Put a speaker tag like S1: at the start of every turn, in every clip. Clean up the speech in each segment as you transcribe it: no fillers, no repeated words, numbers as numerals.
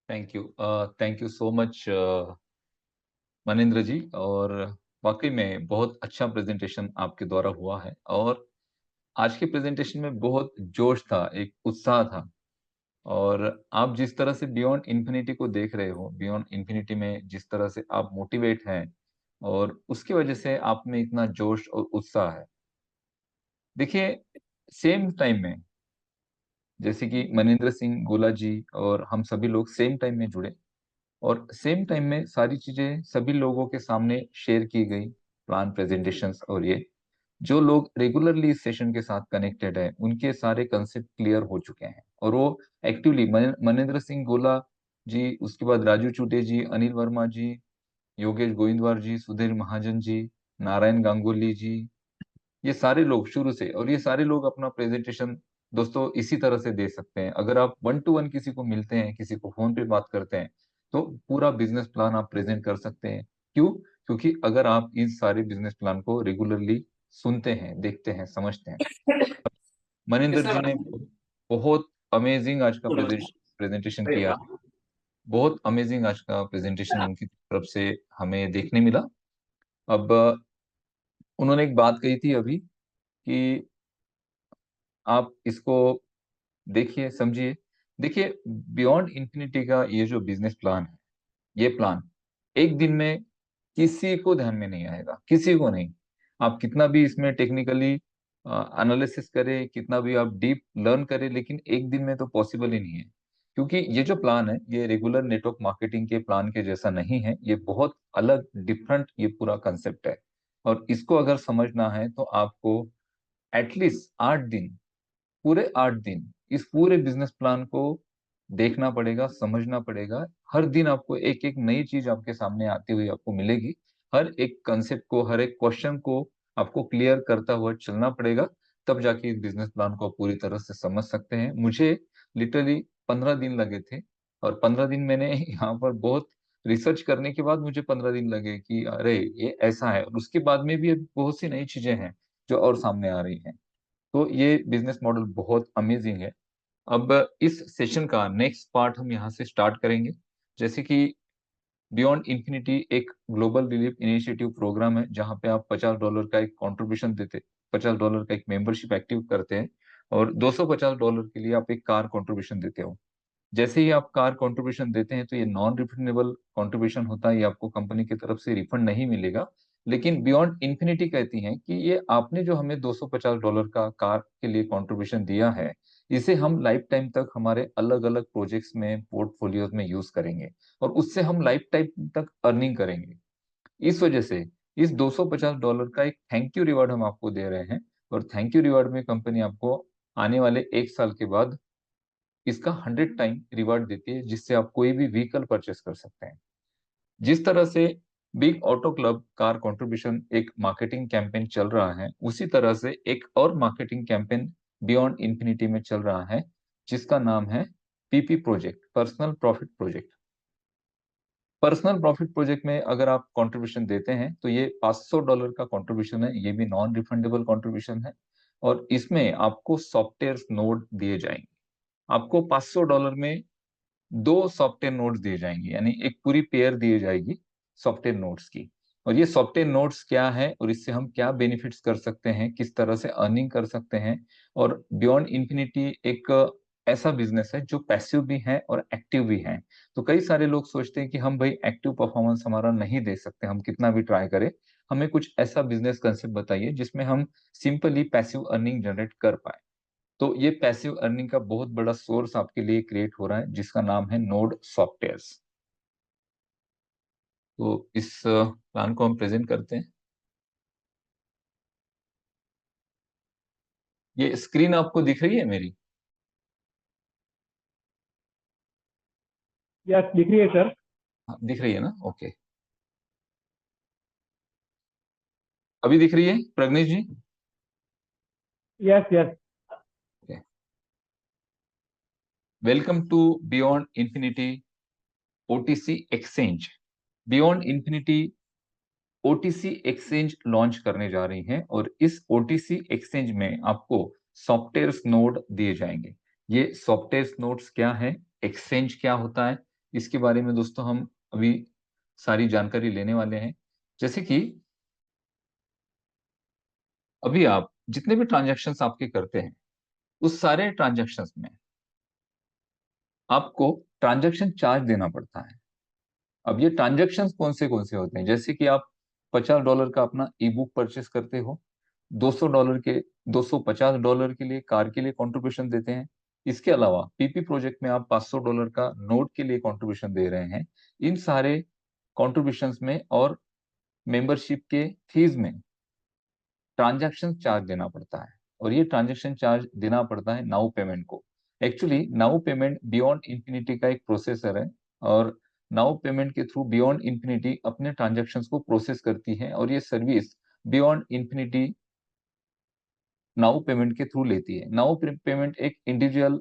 S1: Thank you so much Maninder ji. और वाकई में बहुत अच्छा प्रेजेंटेशन आपके द्वारा हुआ है। और आज के प्रेजेंटेशन में बहुत जोश था, एक उत्साह था। और आप जिस तरह से बियॉन्ड इन्फिनिटी को देख रहे हो, बियॉन्ड इन्फिनिटी में जिस तरह से आप मोटिवेट हैं, और उसकी वजह से आप में इतना जोश और उत्साह है। देखिए, सेम टाइम में, जैसे कि मनिंद्र सिंह गोला जी और हम सभी लोग सेम टाइम में जुड़े, और सेम टाइम में सारी चीजें सभी लोगों के सामने शेयर की गई, प्लान प्रेजेंटेशंस। और ये जो लोग रेगुलरली इस सेशन के साथ कनेक्टेड है, उनके सारे कंसेप्ट क्लियर हो चुके हैं। और वो एक्टिवली मनिंद्र सिंह गोला जी, उसके बाद राजू चुटे जी, अनिल वर्मा जी, योगेश गोविंदवार जी, सुधीर महाजन जी, नारायण गांगुली जी, ये सारे लोग शुरू से, और ये सारे लोग अपना प्रेजेंटेशन दोस्तों इसी तरह से दे सकते हैं। अगर आप वन टू वन किसी को मिलते हैं, किसी को फोन पे बात करते हैं, तो पूरा बिजनेस प्लान आप प्रेजेंट कर सकते हैं। क्यों? क्योंकि अगर आप इस सारे बिजनेस प्लान को रेगुलरली सुनते हैं, देखते हैं, समझते हैं। मनिंदर जी ने बहुत अमेजिंग आज का प्रेजेंटेशन किया। बहुत अमेजिंग आज का प्रेजेंटेशन उनकी तरफ से हमें देखने मिला। अब उन्होंने एक बात कही थी अभी कि आप इसको देखिए, समझिए। देखिए, बियॉन्ड इंफिनिटी का ये जो बिजनेस प्लान है, ये प्लान एक दिन में किसी को ध्यान में नहीं आएगा, किसी को नहीं। आप कितना भी इसमें टेक्निकली एनालिसिस करें, कितना भी आप डीप लर्न करें, लेकिन एक दिन में तो पॉसिबल ही नहीं है। क्योंकि ये जो प्लान है, ये रेगुलर नेटवर्क मार्केटिंग के प्लान के जैसा नहीं है। ये बहुत अलग, डिफरेंट ये पूरा कंसेप्ट है। और इसको अगर समझना है तो आपको एटलीस्ट 8 दिन, पूरे 8 दिन इस पूरे बिजनेस प्लान को देखना पड़ेगा, समझना पड़ेगा। हर दिन आपको एक एक नई चीज आपके सामने आती हुई आपको मिलेगी। हर एक कंसेप्ट को, हर एक क्वेश्चन को आपको क्लियर करता हुआ चलना पड़ेगा। तब जाके इस बिजनेस प्लान को आप पूरी तरह से समझ सकते हैं। मुझे लिटरली 15 दिन लगे थे। और 15 दिन मैंने यहाँ पर बहुत रिसर्च करने के बाद मुझे 15 दिन लगे कि अरे ये ऐसा है। और उसके बाद में भी अभी बहुत सी नई चीजें हैं जो और सामने आ रही हैं। तो ये बिजनेस मॉडल बहुत अमेजिंग है। अब इस सेशन का नेक्स्ट पार्ट हम यहाँ से स्टार्ट करेंगे। जैसे कि बियॉन्ड इन्फिनिटी एक ग्लोबल रिलीफ इनिशिएटिव प्रोग्राम है, जहाँ पे आप $50 का एक कंट्रीब्यूशन देते, $50 का एक मेंबरशिप एक्टिव करते हैं, और $250 के लिए आप एक कार कंट्रीब्यूशन देते हो। जैसे ही आप कार कंट्रीब्यूशन देते हैं, तो ये नॉन रिफंडेबल कंट्रीब्यूशन होता है, ये आपको कंपनी की तरफ से रिफंड नहीं मिलेगा। लेकिन बियॉन्ड इन्फिनिटी कहती है कि ये आपने जो हमें $250 का कार के लिए कंट्रीब्यूशन दिया है, इसे हम लाइफ टाइम तक हमारे अलग अलग प्रोजेक्ट्स में, पोर्टफोलियोज में यूज करेंगे, और उससे हम लाइफ टाइम तक अर्निंग करेंगे। इस वजह से इस $250 का एक थैंक यू रिवार्ड हम आपको दे रहे हैं। और थैंक यू रिवार्ड में कंपनी आपको आने वाले 1 साल के बाद इसका 100 टाइम रिवार्ड देती है, जिससे आप कोई भी व्हीकल परचेस कर सकते हैं। जिस तरह से big auto club car contribution एक मार्केटिंग कैंपेन चल रहा है, उसी तरह से एक और मार्केटिंग कैंपेन बियॉन्ड इन्फिनिटी में चल रहा है, जिसका नाम है PP project, personal profit project. Personal profit project में अगर आप कंट्रीब्यूशन देते हैं, तो ये $500 का कंट्रीब्यूशन है, ये भी नॉन रिफंडेबल कंट्रीब्यूशन है। और इसमें आपको सॉफ्टवेयर नोड दिए जाएंगे। आपको $500 में 2 सॉफ्टवेयर नोट्स दिए जाएंगे, यानी एक पूरी पेयर दी जाएगी सॉफ्टवेयर नोट्स की। और ये सॉफ्टवेयर नोट्स क्या है, और इससे हम क्या बेनिफिट्स कर सकते हैं, किस तरह से अर्निंग कर सकते हैं। और बियॉन्ड इन्फिनिटी एक ऐसा बिजनेस है जो पैसिव भी है और एक्टिव भी है। तो कई सारे लोग सोचते हैं कि हम भाई एक्टिव परफॉर्मेंस हमारा नहीं दे सकते, हम कितना भी ट्राई करें। हमें कुछ ऐसा बिजनेस कंसेप्ट बताइए जिसमें हम सिंपली पैसिव अर्निंग जनरेट कर पाए। तो ये पैसिव अर्निंग का बहुत बड़ा सोर्स आपके लिए क्रिएट हो रहा है, जिसका नाम है नोड सॉफ्टवेयर्स। तो इस प्लान को हम प्रेजेंट करते हैं। ये स्क्रीन आपको दिख रही है मेरी?
S2: यस, दिख रही है सर।
S1: हाँ, दिख रही है ना? ओके। अभी दिख रही है Pragnesh ji?
S2: Yes yes.
S1: Welcome to Beyond Infinity OTC exchange. Beyond Infinity OTC exchange launch करने जा रही हैं, और इस ओटीसी एक्सचेंज में आपको सॉफ्टवेयर नोड दिए जाएंगे। ये सॉफ्टवेयर नोड्स क्या है, एक्सचेंज क्या होता है, इसके बारे में दोस्तों हम अभी सारी जानकारी लेने वाले हैं। जैसे कि अभी आप जितने भी ट्रांज़ैक्शंस आपके करते हैं, उस सारे ट्रांज़ैक्शंस में आपको ट्रांज़ैक्शन चार्ज देना पड़ता है। अब ये ट्रांज़ैक्शंस कौन से होते हैं? जैसे कि आप $50 का अपना ई-बुक परचेज़ करते हो, $200 के $250 के लिए कार के लिए कंट्रीब्यूशन देते हैं। इसके अलावा पीपी प्रोजेक्ट में आप $500 का नोट के लिए कंट्रीब्यूशन दे रहे हैं। इन सारे कंट्रीब्यूशंस में और मेंबरशिप के फीस में ट्रांज़ैक्शन चार्ज देना पड़ता है और ये ट्रांज़ैक्शन चार्ज देना पड़ता है नाउ पेमेंट को। Actually now payment beyond infinity का एक प्रोसेसर है और नाउ पेमेंट के थ्रू बियॉन्ड इंफिनिटी अपने ट्रांज़ैक्शंस को प्रोसेस करती है और ये service beyond infinity now payment के थ्रू लेती है। नाउ पेमेंट एक इंडिविजुअल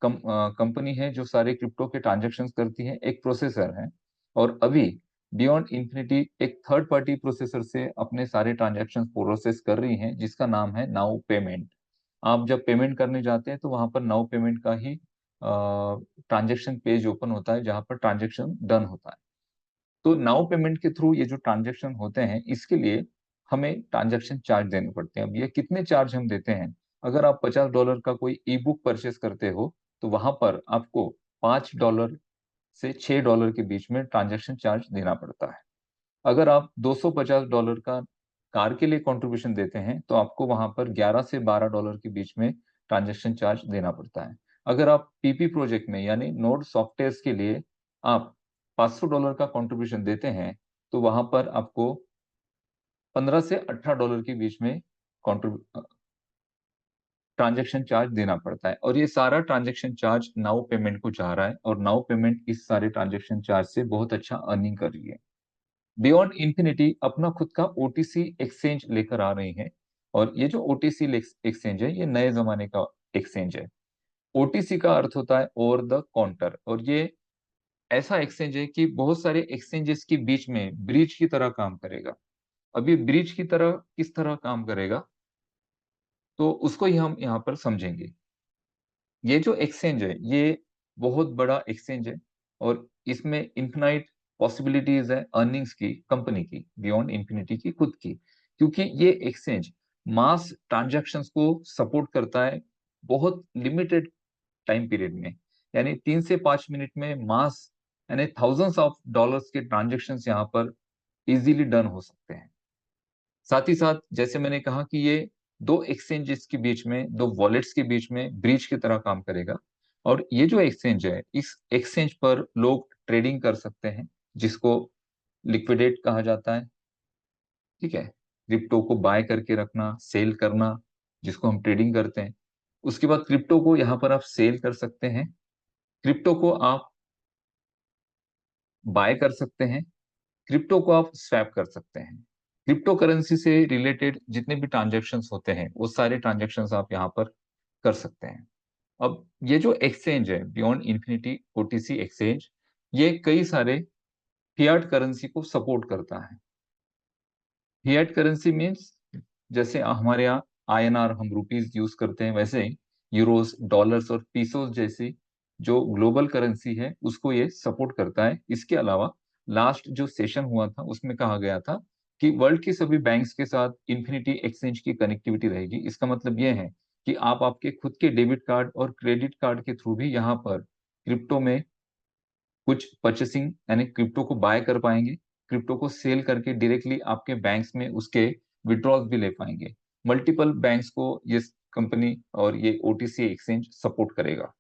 S1: कंपनी है जो सारे क्रिप्टो के ट्रांज़ैक्शंस करती है, एक प्रोसेसर है और अभी बियॉन्ड इंफिनिटी एक थर्ड पार्टी प्रोसेसर से अपने सारे ट्रांज़ैक्शंस प्रोसेस कर रही हैं जिसका नाम है नाउ पेमेंट। आप जब पेमेंट करने जाते हैं तो वहाँ पर नाउ पेमेंट का ही ट्रांज़ैक्शन पेज ओपन होता है जहाँ पर ट्रांज़ैक्शन डन होता है। तो नाउ पेमेंट के थ्रू ये जो ट्रांज़ैक्शन होते हैं, इसके लिए हमें ट्रांज़ैक्शन चार्ज देने पड़ते हैं। अब ये कितने चार्ज हम देते हैं? अगर आप $50 का कोई ई-बुक परचेज़ करते हो, तो वहाँ पर आपको $5 से $6 के बीच में ट्रांज़ैक्शन चार्ज देना पड़ता है। अगर आप $250 का कार के लिए कंट्रीब्यूशन देते हैं, तो आपको वहाँ पर 11 से $12 के बीच में ट्रांज़ैक्शन चार्ज देना पड़ता है। अगर आप पीपी प्रोजेक्ट में यानी नोड सॉफ्टवेयर्स के लिए आप $500 का कंट्रीब्यूशन देते हैं, तो वहाँ पर आपको 15 से $18 के बीच में ट्रांज़ैक्शन चार्ज देना पड़ता है और ये सारा ट्रांज़ैक्शन चार्ज नाउ पेमेंट को जा रहा है और नाउ पेमेंट इस सारे ट्रांज़ैक्शन चार्ज से बहुत अच्छा अर्निंग कर रही है। बियॉन्ड इंफिनिटी अपना खुद का ओटीसी एक्सचेंज लेकर आ रही हैं और ये जो ओटीसी एक्सचेंज है, ये नए ज़माने का एक्सचेंज है। ओटीसी का अर्थ होता है ओवर द काउंटर और ये ऐसा एक्सचेंज है कि बहुत सारे एक्सचेंजेस के बीच में ब्रिज की तरह काम करेगा। अब ये ब्रिज की तरह किस तरह काम करेगा, तो उसको ही हम यहाँ पर समझेंगे। ये जो एक्सचेंज है, ये बहुत बड़ा एक्सचेंज है और इसमें इन्फिनाइट पॉसिबिलिटीज़ है अर्निंग्स की कंपनी की, बियॉन्ड इंफिनिटी की खुद की। क्योंकि ये एक्सचेंज मास ट्रांज़ैक्शंस को सपोर्ट करता है बहुत लिमिटेड टाइम पीरियड में। यानी 3 से 5 मिनट में मास यानी थाउज़ेंड्स ऑफ डॉलर्स के ट्रांज़ैक्शंस यहाँ पर ईज़िली डन हो सकते हैं। साथ ही साथ जैसे मैंने कहा कि ये 2 एक्सचेंजेस के बीच में, 2 वॉलेट्स के बीच में ब्रिज की तरह काम करेगा और ये जो एक्सचेंज है, इस एक्सचेंज पर लोग ट्रेडिंग कर सकते हैं, जिसको लिक्विडेट कहा जाता है, ठीक है? क्रिप्टो को बाय करके रखना, सेल करना, जिसको हम ट्रेडिंग करते हैं। उसके बाद क्रिप्टो को यहाँ पर आप सेल कर सकते हैं, क्रिप्टो को आप बाय कर सकते हैं, क्रिप्टो को आप स्वैप कर सकते हैं। क्रिप्टो करेंसी से रिलेटेड जितने भी ट्रांज़ैक्शंस होते हैं, वो सारे ट्रांज़ैक्शंस आप यहाँ पर कर सकते हैं। अब ये जो एक्सचेंज है, बियॉन्ड इंफिनिटी ओटीसी एक्सचेंज, ये कई सारे फिएट करेंसी को सपोर्ट करता है। फिएट करेंसी मीन्स जैसे हमारे यहाँ आईएनआर हम रुपीस यूज़ करते हैं, वैसे ही यूरोस, डॉलर्स और पीसोस जैसी जो ग्लोबल करेंसी है, उसको ये सपोर्ट करता है। इसके अलावा लास्ट जो सेशन हुआ था, उसमें कहा गया था कि वर्ल्ड की सभी बैंक्स के साथ इन्फिनिटी एक्सचेंज की कनेक्टिविटी रहेगी। इसका मतलब ये है कि आप आपके खुद के डेबिट कार्ड और क्रेडिट कार्ड के थ्रू भी यहाँ पर क्रिप्टो में कुछ परचेसिंग यानी क्रिप्टो को बाय कर पाएँगे, क्रिप्टो को सेल करके डायरेक्टली आपके बैंक्स में उसके विथड्रॉल्स भी ले पाएँगे। मल्टीपल बैंक्स को ये कंपनी और ये ओटीसी एक्सचेंज सपोर्ट करेगा।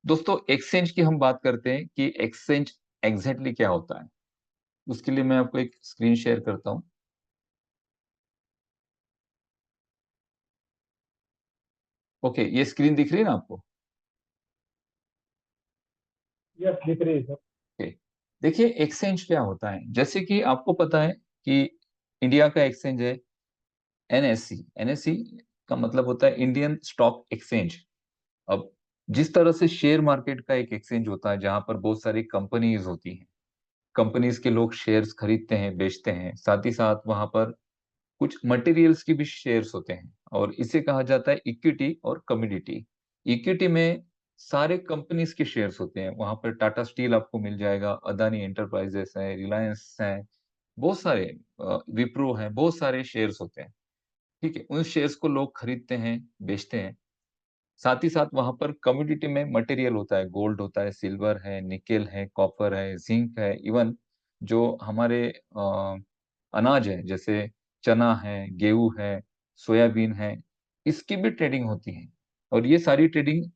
S1: दोस्तों एक्सचेंज की हम बात करते हैं कि एक्सचेंज एग्ज़ैक्टली क्या होता है? उसके लिए मैं आपको एक स्क्रीन शेयर करता हूँ। ओके, ये स्क्रीन दिख रही है ना आपको?
S2: यस, दिख रही है सर।
S1: ओके। देखिए एक्सचेंज क्या होता है? जैसे कि आपको पता है कि इंडिया का एक्सचेंज है एनएससी। एनएससी का मतलब होता है इंडियन स्टॉक एक्सचेंज। अब जिस तरह से शेयर मार्केट का एक एक्सचेंज होता है जहां पर बहुत सारी कंपनीज होती हैं, कंपनीज के लोग शेयर्स खरीदते हैं, बेचते हैं, साथ ही साथ वहां पर कुछ मटेरियल्स की भी शेयर्स होते हैं और इसे कहा जाता है इक्विटी और कमोडिटी। इक्विटी में सारे कंपनीज़ के शेयर्स होते हैं। वहाँ पर टाटा स्टील आपको मिल जाएगा, अदानी एंटरप्राइजेज़ है, रिलायंस है, बहुत सारे विप्रो है, बहुत सारे शेयर्स होते हैं, ठीक है? उन शेयर्स को लोग खरीदते हैं, बेचते हैं। साथ ही साथ वहाँ पर कमोडिटी में मटेरियल होता है, गोल्ड होता है, सिल्वर है, निकेल है, कॉपर है, ज़िंक है, इवन जो हमारे अनाज है, जैसे चना है, गेहूँ है, सोयाबीन है, इसकी भी ट्रेडिंग होती है। और ये सारी ट्रेडिंग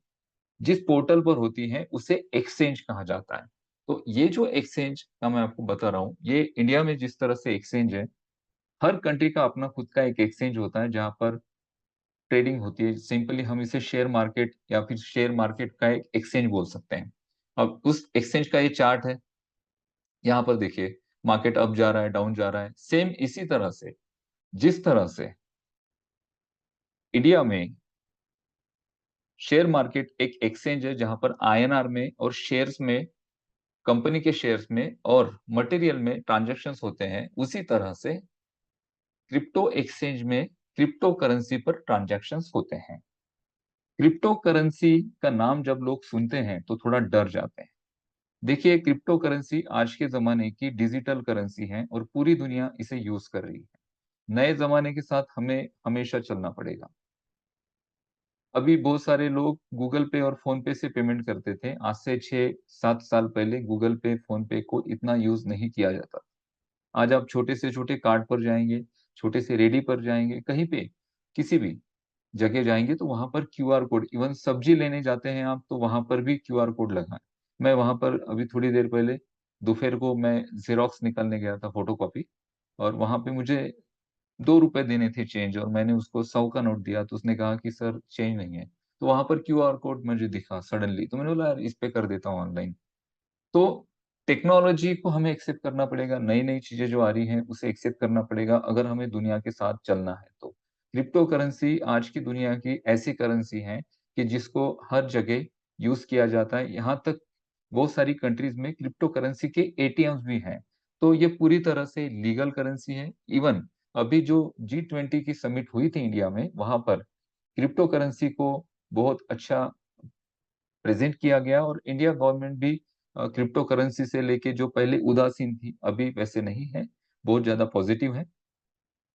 S1: जिस पोर्टल पर होती है, उसे एक्सचेंज कहा जाता है। तो ये जो एक्सचेंज का मैं आपको बता रहा हूँ, ये इंडिया में जिस तरह से एक्सचेंज है, हर कंट्री का अपना खुद का एक एक्सचेंज होता है, जहाँ पर ट्रेडिंग होती है। सिंपली हम इसे शेयर मार्केट या फिर शेयर मार्केट का एक एक्सचेंज बोल सकते हैं। अब उस एक्सचेंज का ये चार्ट है, यहाँ पर देखिए मार्केट अप जा रहा है, डाउन जा रहा है। सेम इसी तरह से जिस तरह से इंडिया में शेयर मार्केट एक एक्सचेंज है जहाँ पर आईएनआर में और शेयर्स में कंपनी के शेयर्स में और मटेरियल में ट्रांजैक्शंस होते हैं, उसी तरह से क्रिप्टो एक्सचेंज में क्रिप्टो करेंसी पर ट्रांजैक्शंस होते हैं। क्रिप्टो करेंसी का नाम जब लोग सुनते हैं तो थोड़ा डर जाते हैं। देखिए क्रिप्टो करेंसी आज के ज़माने की डिजिटल करेंसी है और पूरी दुनिया इसे यूज़ कर रही है। नए ज़माने के साथ हमें हमेशा चलना पड़ेगा। अभी बहुत सारे लोग गूगल पे और फ़ोन पे से पेमेंट करते थे। आज से 6-7 साल पहले गूगल पे, फ़ोन पे को इतना यूज़ नहीं किया जाता। आज आप छोटे से छोटे कार्ट पर जाएँगे, छोटे से रेडी पर जाएँगे, कहीं पे, किसी भी जगह जाएँगे तो वहाँ पर क्यूआर कोड इवन सब्ज़ी लेने जाते हैं आप तो वहाँ पर भी क्यूआर कोड लगा है। मैं वहाँ पर अभी थोड़ी देर पहले दोपहर को मैं ज़ेरॉक्स निकालने गया था फ़ोटोकॉपी और वहाँ पे मुझे ₹2 देने थे चेंज और मैंने उसको 100 का नोट दिया तो उसने कहा कि सर चेंज नहीं है। तो वहाँ पर क्यूआर कोड मुझे दिखा सडनली तो मैंने बोला यार इस पे कर देता हूँ ऑनलाइन। तो टेक्नोलॉजी को हमें एक्सेप्ट करना पड़ेगा, नई-नई चीज़ें जो आ रही हैं, उसे एक्सेप्ट करना पड़ेगा अगर हमें दुनिया के साथ चलना है तो। क्रिप्टो करेंसी आज की दुनिया की ऐसी करेंसी है कि जिसको हर जगह यूज़ किया जाता है, यहाँ तक बहुत सारी कंट्रीज़ में क्रिप्टो करेंसी के एटीएम्स भी हैं। तो ये पूरी तरह से लीगल करेंसी है। इवन अभी जो जी20 की समिट हुई थी इंडिया में, वहाँ पर क्रिप्टो करेंसी को बहुत अच्छा प्रेज़ेंट किया गया और इंडिया गवर्नमेंट भी क्रिप्टो करेंसी से लेके जो पहले उदासीन थी, अभी वैसे नहीं है, बहुत ज़्यादा पॉज़िटिव है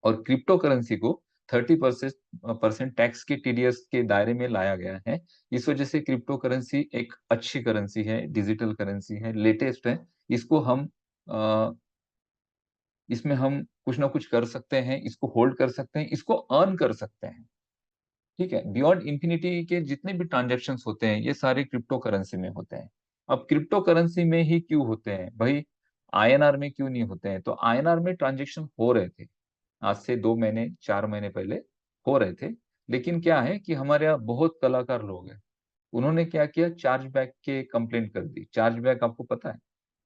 S1: और क्रिप्टो करेंसी को 30% परसेंट टैक्स के टीडीएस के दायरे में लाया गया है। इस वजह से क्रिप्टो करेंसी एक अच्छी करेंसी है, डिजिटल करेंसी है, लेटेस्ट है। इसको हम अ, इसमें हम कुछ ना कुछ कर सकते हैं, इसको होल्ड कर सकते हैं, इसको अर्न कर सकते हैं। ठीक है? बियॉन्ड इन्फिनिटी के जितने भी ट्रांज़ैक्शंस होते हैं, ये सारे क्रिप्टो करेंसी में होते हैं। अब क्रिप्टो करेंसी में ही क्यों होते हैं? भई आईएनआर में क्यों नहीं होते हैं? तो आईएनआर में ट्रांज़ैक्शन हो रहे थे। आज से 2 महीने, 4 महीने पहले हो रहे थे। लेकिन क्या है कि हमारे यहाँ बहुत कलाकार लोग हैं। उन्होंने क्या किया चार्जबैक के कंप्लेंट कर दी। चार्जबैक आपको पता है?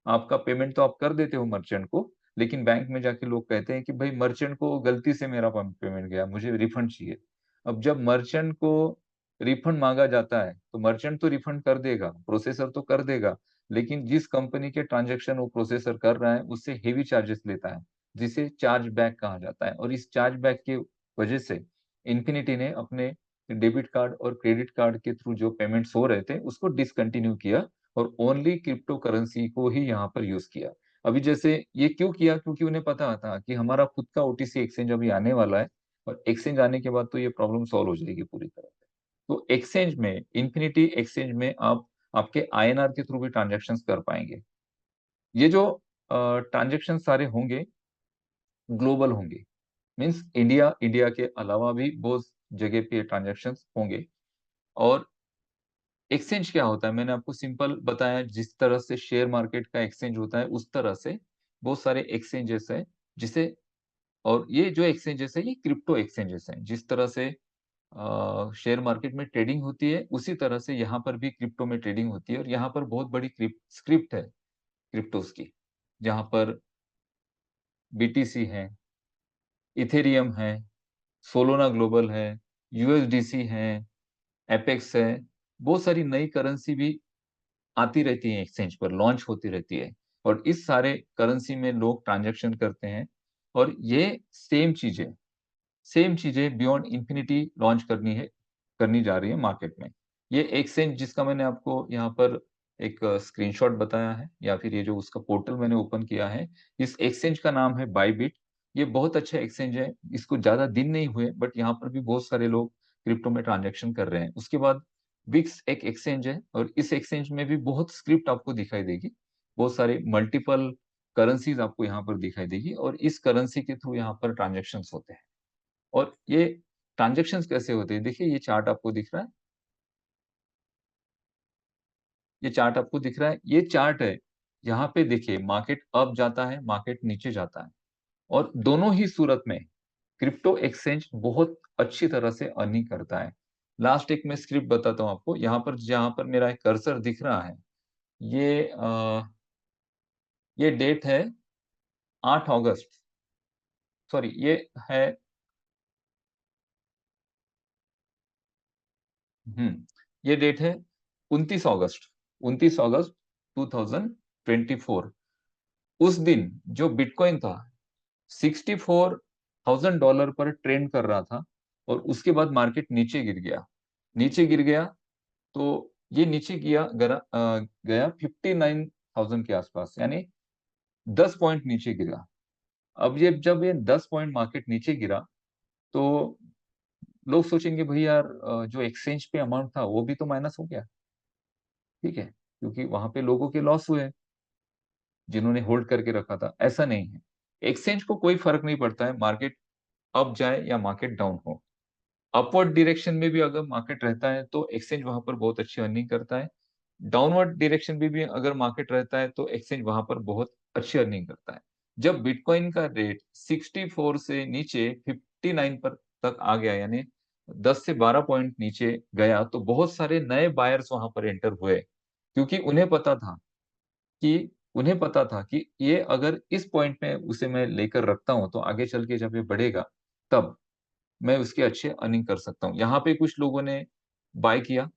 S1: आपका पेमेंट तो आप कर देते हो मर्चेंट को, लेकिन बैंक में जाके लोग कहते हैं कि भई मर्चेंट को गलती से मेरा पेमेंट गया, मुझे रिफंड चाहिए। अब जब मर्चेंट को रिफंड माँगा जाता है, तो मर्चेंट तो रिफंड कर देगा, प्रोसेसर तो कर देगा, लेकिन जिस कंपनी के ट्रांज़ैक्शन वो प्रोसेसर कर रहा है, उससे हेवी चार्जेस लेता है, जिसे चार्जबैक कहा जाता है और इस चार्जबैक की वजह से इन्फिनिटी ने अपने डेबिट कार्ड और क्रेडिट कार्ड के थ्रू जो पेमेंट्स हो रहे थे, उसको डिसकंटिन्यू किया और ओनली क्रिप्टो करेंसी को ही यहाँ पर यूज़ किया। अभी जैसे ये क्यों किया? क्योंकि उन्हें पता था कि हमारा खुद का ओटीसी एक्सचेंज अभी आने वाला है और एक्सचेंज आने के बाद तो ये प्रॉब्लम सॉल्व हो जाएगी पूरी तरह से। तो एक्सचेंज में इन्फिनिटी एक्सचेंज में आप आपके आईएनआर के थ्रू भी ट्रांज़ैक्शंस कर पाएँगे। ये जो ट्रांज़ैक्शन सारे होंगे, ग्लोबल होंगे। मीन्स इंडिया के अलावा भी बहुत जगह पे ट्रांज़ैक्शंस होंगे और एक्सचेंज क्या होता है? मैंने आपको सिंपल बताया जिस तरह से शेयर मार्केट का एक्सचेंज होता है, उस तरह से बहुत सारे एक्सचेंजेस हैं, जिसे और ये जो एक्सचेंजेस हैं, ये क्रिप्टो एक्सचेंजेस हैं। जिस तरह से शेयर मार्केट में ट्रेडिंग होती है, उसी तरह से यहाँ पर भी क्रिप्टो में ट्रेडिंग होती है और यहाँ पर बहुत बड़ी स्क्रिप्ट है क्रिप्टोस की, जहाँ पर बीटीसी है, इथेरियम है, सोलोना ग्लोबल है, यूएसडीसी है, एपेक्स है, बहुत सारी नई करेंसी भी आती रहती है एक्सचेंज पर, लॉन्च होती रहती है और इस सारे करेंसी में लोग ट्रांज़ैक्शन करते हैं और ये सेम चीज़ें बियॉन्ड इन्फिनिटी लॉन्च करनी जा रही है मार्केट में। ये एक्सचेंज जिसका मैंने आपको यहाँ पर एक स्क्रीनशॉट बताया है या फिर ये जो उसका पोर्टल मैंने ओपन किया है, इस एक्सचेंज का नाम है बायबिट। ये बहुत अच्छा एक्सचेंज है, इसको ज़्यादा दिन नहीं हुए बट यहाँ पर भी बहुत सारे लोग क्रिप्टो में ट्रांज़ैक्शन कर रहे हैं। उसके बाद विक्स एक एक्सचेंज है और इस एक्सचेंज में भी बहुत स्क्रिप्ट आपको दिखाई देगी। बहुत सारे मल्टीपल करेंसीज़ आपको यहाँ पर दिखाई देगी और इस करेंसी के थ्रू यहाँ पर ट्रांज़ैक्शंस होते हैं। और ये ट्रांज़ैक्शंस कैसे होते हैं? देखिए ये चार्ट आपको दिख रहा है? ये चार्ट आपको दिख रहा है? ये चार्ट है। यहाँ पे देखिए मार्केट अप जाता है, मार्केट नीचे जाता है और दोनों ही सूरत में क्रिप्टो एक्सचेंज बहुत अच्छी तरह से अर्निंग करता है। लास्ट एक मैं स्क्रिप्ट बताता हूँ आपको, यहाँ पर जहाँ पर मेरा एक कर्सर दिख रहा है, ये ये डेट है 8 अगस्त सॉरी ये है हुँ, ये डेट है 29 अगस्त 29 अगस्त 2024। उस दिन जो बिटकॉइन था $64,000 पर ट्रेंड कर रहा था और उसके बाद मार्केट नीचे गिर गया। नीचे गिर गया तो ये नीचे गया 59,000 के आसपास यानी 10 पॉइंट नीचे गिरा। अब ये जब ये 10 पॉइंट मार्केट नीचे गिरा तो लोग सोचेंगे भई यार जो एक्सचेंज पे अमाउंट था वो भी तो माइनस हो गया, ठीक है? क्योंकि वहाँ पे लोगों के लॉस हुए, जिन्होंने होल्ड करके रखा था। ऐसा नहीं है। एक्सचेंज को कोई फ़र्क नहीं पड़ता है मार्केट अप जाए या मार्केट डाउन हो। अपवर्ड डायरेक्शन में भी अगर मार्केट रहता है तो एक्सचेंज वहाँ पर बहुत अच्छी अर्निंग करता है। डाउनवर्ड डायरेक्शन में भी अगर मार्केट रहता है तो एक्सचेंज वहाँ पर बहुत अच्छी अर्निंग करता है। जब बिटकॉइन का रेट 64 से नीचे 59 पर तक आ गया यानी 10 से 12 पॉइंट नीचे गया तो बहुत सारे नए बायर्स वहाँ पर एंटर हुए। क्योंकि उन्हें पता था कि ये अगर इस पॉइंट में उसे मैं लेकर रखता हूँ तो आगे चल के जब ये बढ़ेगा तब मैं उसके अच्छे अर्निंग कर सकता हूँ। यहाँ पे कुछ लोगों ने बाय किया,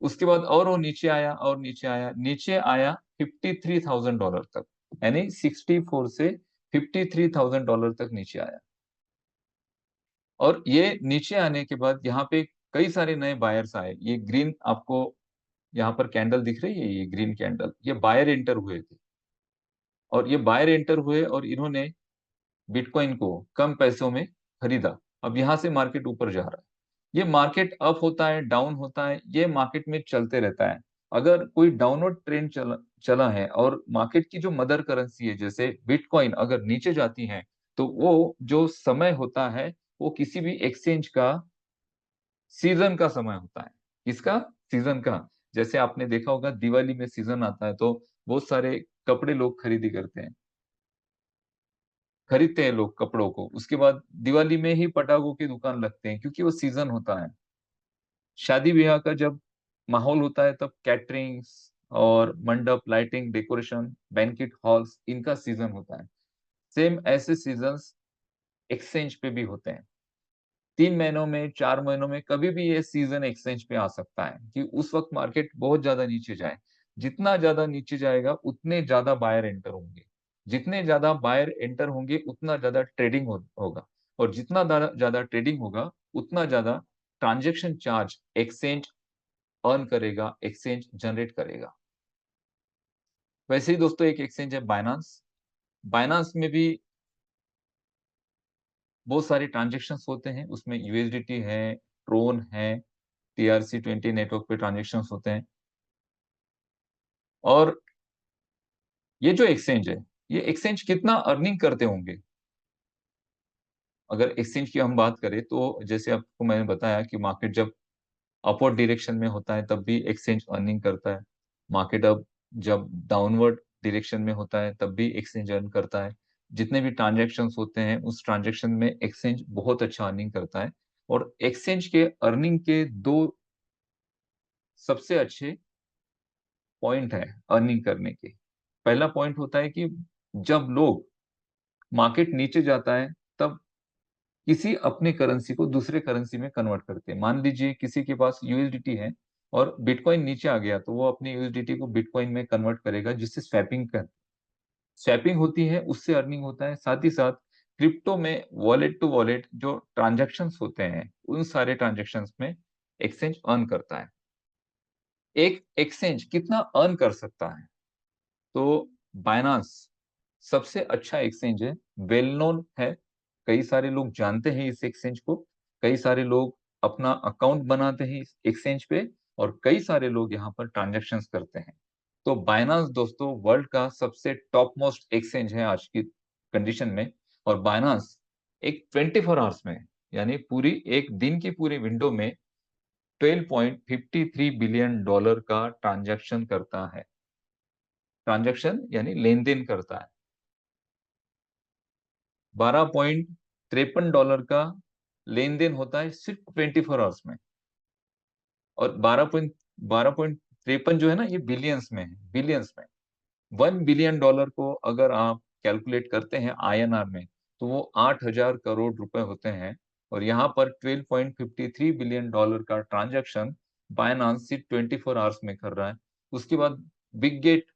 S1: उसके बाद और वो नीचे आया और नीचे आया $53,000 तक, यानी 64 से $53,000 तक नीचे आया। और ये नीचे आने के बाद यहाँ पे कई सारे नए बायर्स आए। ये ग्रीन आपको यहाँ पर कैंडल दिख रही है ये ग्रीन कैंडल, ये बायर एंटर हुए थे और ये बायर एंटर हुए और इन्होंने बिटकॉइन को कम पैसों में खरीदा। अब यहाँ से मार्केट ऊपर जा रहा है। ये मार्केट अप होता है, डाउन होता है, ये मार्केट में चलते रहता है। अगर कोई डाउनवर्ड ट्रेंड चला चला है और मार्केट की जो मदर करेंसी है, जैसे बिटकॉइन अगर नीचे जाती है, तो वो जो समय होता है, वो किसी भी एक्सचेंज का सीज़न का समय होता है। किसका? सीज़न का। जैसे आपने देखा होगा दिवाली में सीज़न आता है, तो बहुत सारे कपड़े लोग खरीदते हैं लोग कपड़ों को। उसके बाद दिवाली में ही पटाखों की दुकान लगते हैं क्योंकि वो सीज़न होता है। शादी-ब्याह का जब माहौल होता है तब कैटरिंग्स और मंडप, लाइटिंग, डेकोरेशन, बैंक्वेट हॉल्स इनका सीज़न होता है। सेम ऐसे सीज़न्स एक्सचेंज पे भी होते हैं। 3 महीनों में, 4 महीनों में कभी भी ये सीज़न एक्सचेंज पे आ सकता है कि उस वक़्त मार्केट बहुत ज़्यादा नीचे जाए। जितना ज़्यादा नीचे जाएगा उतने ज़्यादा बायर एंटर होंगे। जितने ज़्यादा बायर एंटर होंगे उतना ज़्यादा ट्रेडिंग होगा और जितना ज़्यादा ट्रेडिंग होगा उतना ज़्यादा ट्रांज़ैक्शन चार्ज एक्सचेंज अर्न करेगा, एक्सचेंज जनरेट करेगा। वैसे ही दोस्तों एक एक्सचेंज है बायनांस। बायनांस में भी बहुत सारे ट्रांज़ैक्शंस होते हैं, उसमें यूएसडीटी है, ट्रोन है, TRC20 नेटवर्क पे ट्रांज़ैक्शंस होते हैं और ये जो एक्सचेंज है, ये एक्सचेंज कितना अर्निंग करते होंगे? अगर एक्सचेंज की हम बात करें तो जैसे आपको मैंने बताया कि मार्केट जब अपवर्ड डायरेक्शन में होता है तब भी एक्सचेंज अर्निंग करता है। मार्केट अब जब डाउनवर्ड डायरेक्शन में होता है तब भी एक्सचेंज अर्न करता है। जितने भी ट्रांज़ैक्शंस होते हैं उस ट्रांज़ैक्शन में एक्सचेंज बहुत अच्छा अर्निंग करता है और एक्सचेंज के अर्निंग के 2 सबसे अच्छे पॉइंट है अर्निंग करने के। पहला पॉइंट होता है कि जब लोग मार्केट नीचे जाता है तब किसी अपनी करेंसी को दूसरे करेंसी में कन्वर्ट करते हैं। मान लीजिए किसी के पास यूएसडीटी है और बिटकॉइन नीचे आ गया तो वो अपनी यूएसडीटी को बिटकॉइन में कन्वर्ट करेगा जिससे स्वैपिंग होती है उससे अर्निंग होता है। साथ ही साथ क्रिप्टो में वॉलेट टू वॉलेट जो ट्रांज़ैक्शंस होते हैं, उन सारे ट्रांज़ैक्शंस में एक्सचेंज अर्न करता है। एक एक्सचेंज कितना अर्न कर सकता है। तो बायनांस सबसे अच्छा एक्सचेंज है, वेल नोन है, कई सारे लोग जानते हैं इस एक्सचेंज को, कई सारे लोग अपना अकाउंट बनाते हैं इस एक्सचेंज पे, और कई सारे लोग यहाँ पर ट्रांजैक्शंस करते हैं। तो बायनांस दोस्तों वर्ल्ड का सबसे टॉप मोस्ट एक्सचेंज है आज की कंडीशन में। और बायनांस एक 24 आवर्स में, यानी पूरी एक दिन की पूरी विंडो में 12.53 बिलियन डॉलर का ट्रांजैक्शन करता है। ट्रांजैक्शन यानी लेन देन करता है। 12.53 डॉलर का लेन देन होता है सिर्फ 24 आवर्स में। और 12.53 जो है ना, ये बिलियंस में है, बिलियंस में। 1 बिलियन डॉलर को अगर आप कैलकुलेट करते हैं आईएनआर में, तो वो 8,000 करोड़ रुपए होते हैं। और यहाँ पर 12.53 बिलियन डॉलर का ट्रांजैक्शन बायनांस सिर्फ 24 आवर्स में कर रहा है। उसके बाद बिग गेट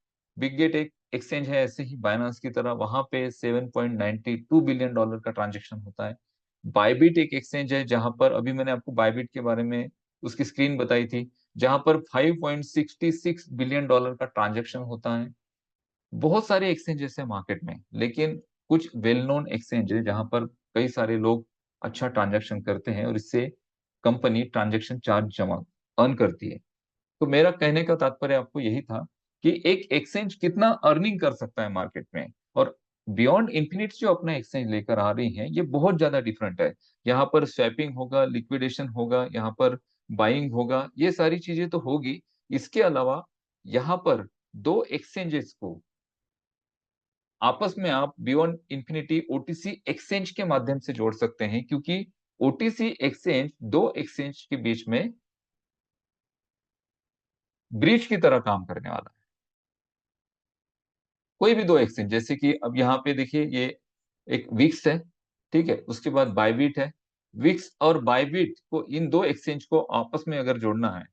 S1: एक एक्सचेंज है ऐसे ही बायनांस की तरह, वहां पे 7.92 बिलियन डॉलर का ट्रांजैक्शन होता है। बायबिट एक एक्सचेंज है जहां पर, अभी मैंने आपको बायबिट के बारे में उसकी स्क्रीन बताई थी, जहां पर 5.66 बिलियन डॉलर का ट्रांजैक्शन होता है। बहुत सारे एक्सचेंजेस है मार्केट में, लेकिन कुछ वेल नोन एक्सचेंज है जहां पर कई सारे लोग अच्छा ट्रांजैक्शन करते हैं, और इससे कंपनी ट्रांजैक्शन चार्ज जमा अर्न करती है। तो मेरा कहने का तात्पर्य आपको यही था कि एक एक्सचेंज कितना अर्निंग कर सकता है मार्केट में। और बियॉन्ड इन्फिनिट जो अपना एक्सचेंज लेकर आ रही है, ये बहुत ज्यादा डिफरेंट है। यहाँ पर स्वैपिंग होगा, लिक्विडेशन होगा, यहाँ पर बाइंग होगा, ये सारी चीजें तो होगी। इसके अलावा यहाँ पर दो एक्सचेंजेस को आपस में आप बियॉन्ड इंफिनिटी ओटीसी एक्सचेंज के माध्यम से जोड़ सकते हैं, क्योंकि ओटीसी एक्सचेंज दो एक्सचेंज के बीच में ब्रिज की तरह काम करने वाला है। कोई भी दो एक्सचेंज, जैसे कि अब यहाँ पे देखिए, ये एक विक्स है, ठीक है, उसके बाद बायबिट है। विक्स और बायबिट को, इन दो एक्सचेंज को आपस में अगर जोड़ना है,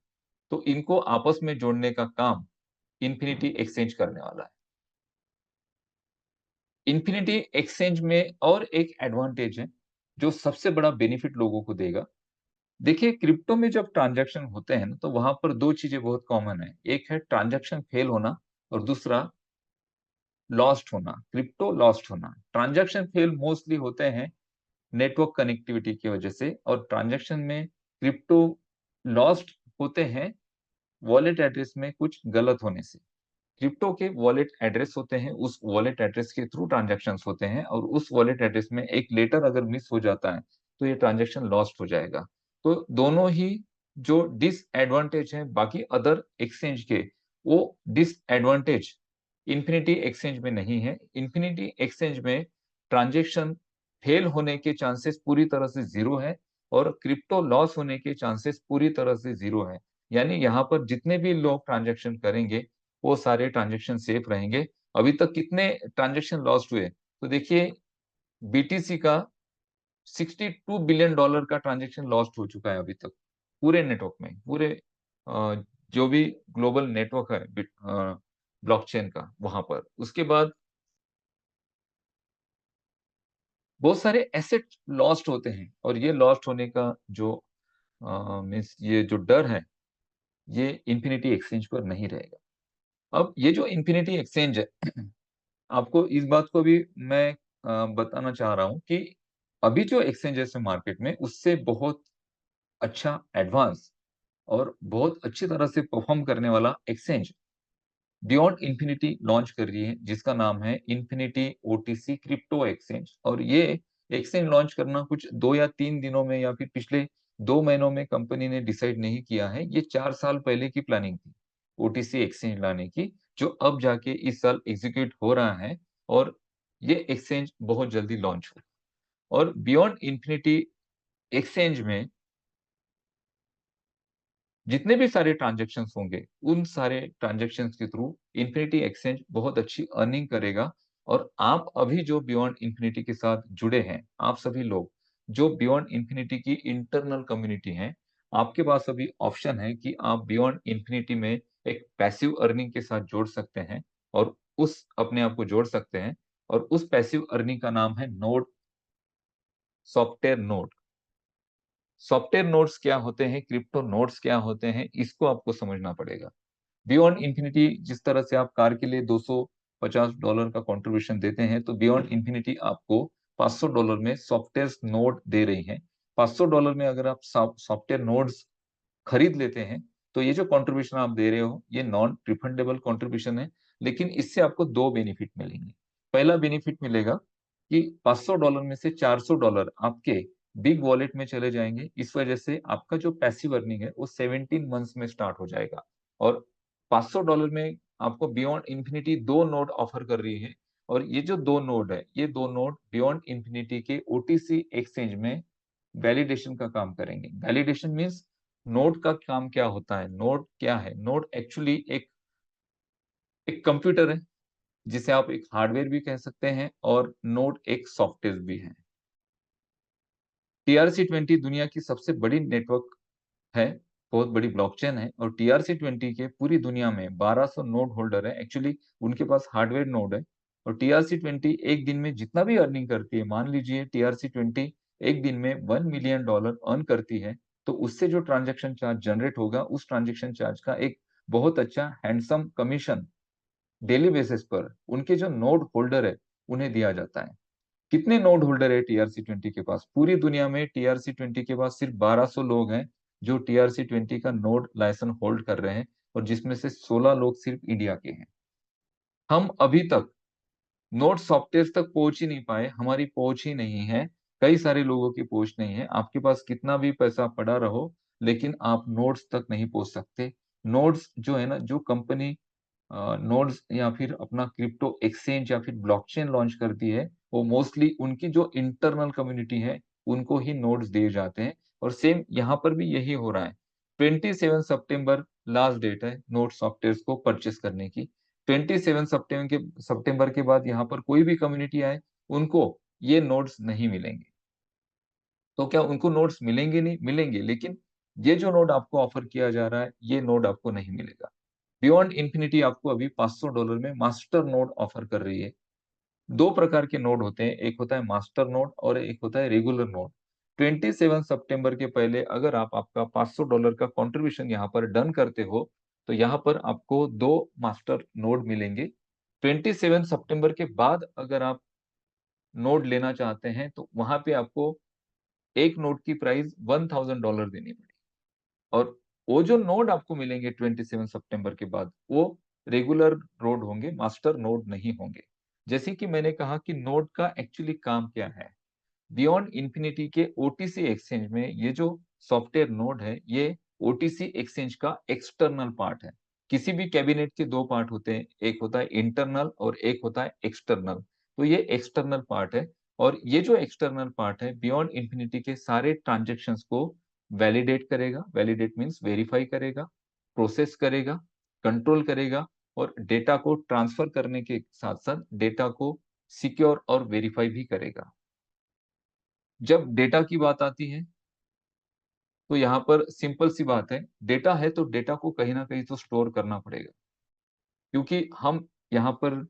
S1: तो इनको आपस में जोड़ने का काम इंफिनिटी एक्सचेंज करने वाला है। इंफिनिटी एक्सचेंज में और एक एडवांटेज है, जो सबसे बड़ा बेनिफिट लोगों को देगा। देखिए, क्रिप्टो में जब ट्रांजैक्शन होते हैं ना, तो वहां पर दो चीजें बहुत कॉमन है। एक है ट्रांजैक्शन फेल होना, और दूसरा लॉस्ट होना, क्रिप्टो लॉस्ट होना। ट्रांजैक्शन फेल मोस्टली होते हैं नेटवर्क कनेक्टिविटी की वजह से, और ट्रांजैक्शन में क्रिप्टो लॉस्ट होते हैं वॉलेट एड्रेस में कुछ गलत होने से। क्रिप्टो के वॉलेट एड्रेस होते हैं, उस वॉलेट एड्रेस के थ्रू ट्रांजैक्शंस होते हैं, और उस वॉलेट एड्रेस में एक लेटर अगर मिस हो जाता है, तो ये ट्रांजैक्शन लॉस्ट हो जाएगा। तो दोनों ही जो डिसएडवांटेज है बाकी अदर एक्सचेंज के, वो डिसएडवांटेज इन्फिनिटी एक्सचेंज में नहीं है। इन्फिनिटी एक्सचेंज में ट्रांजैक्शन फेल होने के चांसेस पूरी तरह से जीरो है, और क्रिप्टो लॉस होने के चांसेस पूरी तरह से जीरो है। यानी यहाँ पर जितने भी लोग ट्रांजैक्शन करेंगे, वो सारे ट्रांजैक्शन सेफ रहेंगे। अभी तक कितने ट्रांजैक्शन लॉस्ट हुए, तो देखिए, बीटीसी का 62 बिलियन डॉलर का ट्रांजैक्शन लॉस्ट हो चुका है अभी तक, पूरे नेटवर्क में, पूरे जो भी ग्लोबल नेटवर्क है ब्लॉकचेन का, वहां पर। उसके बाद बहुत सारे एसेट लॉस्ट होते हैं, और ये लॉस्ट होने का जो मीन्स ये जो डर है, ये इंफिनिटी एक्सचेंज पर नहीं रहेगा। अब ये जो इंफिनिटी एक्सचेंज है, आपको इस बात को भी मैं बताना चाह रहा हूँ कि अभी जो एक्सचेंजेस है मार्केट में, उससे बहुत अच्छा एडवांस और बहुत अच्छी तरह से परफॉर्म करने वाला एक्सचेंज बियॉन्ड इंफिनिटी लॉन्च कर रही है, जिसका नाम है इंफिनिटी ओटीसी क्रिप्टो एक्सचेंज। और ये एक्सचेंज लॉन्च करना कुछ 2 या 3 दिनों में, या फिर पिछले 2 महीनों में कंपनी ने डिसाइड नहीं किया है। ये 4 साल पहले की प्लानिंग थी ओटीसी एक्सचेंज लाने की, जो अब जाके इस साल एग्जीक्यूट हो रहा है। और ये एक्सचेंज बहुत जल्दी लॉन्च हो। और बियॉन्ड इंफिनिटी एक्सचेंज में जितने भी सारे ट्रांजैक्शंस होंगे, उन सारे ट्रांजैक्शंस के थ्रू इंफिनिटी एक्सचेंज बहुत अच्छी अर्निंग करेगा। और आप अभी जो बियॉन्ड इंफिनिटी के साथ जुड़े हैं, आप सभी लोग जो बियॉन्ड इंफिनिटी की इंटरनल कम्युनिटी हैं, आपके पास अभी ऑप्शन है कि आप बियॉन्ड इंफिनिटी में एक पैसिव अर्निंग के साथ जोड़ सकते हैं, और उस अपने आप को जोड़ सकते हैं। और उस पैसिव अर्निंग का नाम है node, software node. Software nodes क्या होते हैं, क्रिप्टो नोड्स क्या होते हैं, इसको आपको समझना पड़ेगा। बियॉन्ड इंफिनिटी जिस तरह से आप कार के लिए $250 का कंट्रीब्यूशन देते हैं, तो बियॉन्ड इंफिनिटी आपको $500 में सॉफ्टवेयर नोड दे रही है। $500 में अगर आप सॉफ्टवेयर नोड्स खरीद लेते हैं, तो ये जो कंट्रीब्यूशन आप दे रहे हो, ये नॉन रिफंडेबल कंट्रीब्यूशन है, लेकिन इससे आपको 2 बेनिफिट मिलेंगे। पहला बेनिफिट मिलेगा कि $500 में से $400 आपके बिग वॉलेट में चले जाएँगे। इस वजह से आपका जो पैसिव अर्निंग है, वो 17 मंथ्स में स्टार्ट हो जाएगा और $500 में आपको बियॉन्ड इंफिनिटी 2 नोड ऑफर कर रही है और ये जो 2 नोड है, ये 2 नोड बियॉन्ड इंफिनिटी के ओटीसी एक्सचेंज में वैलिडेशन का काम करेंगे। वैलिडेशन मीन्स नोड का काम क्या होता है? नोड क्या है? नोड एक्चुअली एक एक कंप्यूटर है, जिसे आप एक हार्डवेयर भी कह सकते हैं और नोड एक सॉफ्टवेयर भी है। टीआरसी-20 दुनिया की सबसे बड़ी नेटवर्क है, बहुत बड़ी ब्लॉकचेन है और टीआरसी-20 के पूरी दुनिया में 1200 नोड होल्डर है। एक्चुअली उनके पास हार्डवेयर नोड है और टीआरसी-20 एक दिन में जितना भी अर्निंग करती है, मान लीजिए टीआरसी-20 एक दिन में $1 मिलियन अर्न करती है, तो उससे जो ट्रांज़ैक्शन चार्ज जनरेट होगा, उस ट्रांज़ैक्शन चार्ज का एक बहुत अच्छा हैंडसम कमीशन डेली बेसिस पर उनके जो नोड होल्डर है, उन्हें दिया जाता है। कितने नोड होल्डर है टीआरसी-20 के पास? पूरी दुनिया में टीआरसी-20 के पास सिर्फ 1200 लोग हैं, जो टीआरसी-20 का नोड लाइसेंस होल्ड कर रहे हैं और जिसमें से 16 लोग सिर्फ इंडिया के हैं। हम अभी तक नोड सॉफ्टवेयर तक पहुँच ही नहीं पाए, हमारी पहुँच ही नहीं है, कई सारे लोगों की पहुँच नहीं है। आपके पास कितना भी पैसा पड़ा रहो, लेकिन आप नोड्स तक नहीं पहुँच सकते। नोड्स जो है ना, जो कंपनी नोड्स या फिर अपना क्रिप्टो एक्सचेंज या फिर ब्लॉकचेन लॉन्च करती है, वो मोस्टली उनकी जो इंटरनल कम्युनिटी है, उनको ही नोड्स दिए जाते हैं और सेम यहाँ पर भी यही हो रहा है। 27 सितंबर लास्ट डेट है नोड सॉफ्टवेयर्स को परचेज़ करने की। 27 सितंबर के बाद यहाँ पर कोई भी कम्युनिटी आए, उनको ये नोड्स नहीं मिलेंगे। तो क्या उनको नोड्स मिलेंगे नहीं? मिलेंगे, लेकिन ये जो नोड आपको ऑफर किया जा रहा है, ये नोड आपको नहीं मिलेगा। बियॉन्ड इंफिनिटी आपको अभी $500 में मास्टर नोड ऑफर कर रही है। 2 प्रकार के नोड होते हैं, एक होता है मास्टर नोड और एक होता है रेगुलर नोड। 27 सितंबर के पहले अगर आप आपका $500 का कंट्रीब्यूशन यहाँ पर डन करते हो, तो यहाँ पर आपको 2 मास्टर नोड मिलेंगे। 27 सितंबर के बाद अगर आप नोड लेना चाहते हैं, तो वहाँ पे आपको 1 नोड की प्राइस $1000 देनी पड़ेगी। और वो जो नोड आपको मिलेंगे 27 सितंबर के बाद, वो रेगुलर नोड होंगे, मास्टर नोड नहीं होंगे। जैसे कि मैंने कहा कि नोड का एक्चुअली काम क्या है? बियॉन्ड इंफिनिटी के ओटीसी एक्सचेंज में ये जो सॉफ्टवेयर नोड है, ये ओटीसी एक्सचेंज का एक्सटर्नल पार्ट है। किसी भी कैबिनेट के 2 पार्ट होते हैं, एक होता है इंटरनल और एक होता है एक्सटर्नल। तो ये एक्सटर्नल पार्ट है और ये जो एक्सटर्नल पार्ट है, बियॉन्ड इंफिनिटी के सारे ट्रांज़ैक्शंस को वैलिडेट करेगा, वैलिडेट मीन्स वेरीफाई करेगा, प्रोसेस करेगा, कंट्रोल करेगा और डेटा को ट्रांसफर करने के साथ-साथ डेटा को सिक्योर और वेरीफाई भी करेगा। जब डेटा की बात आती है, तो यहाँ पर सिंपल सी बात है, डेटा है तो डेटा को कहीं न कहीं तो स्टोर करना पड़ेगा। क्योंकि हम यहाँ पर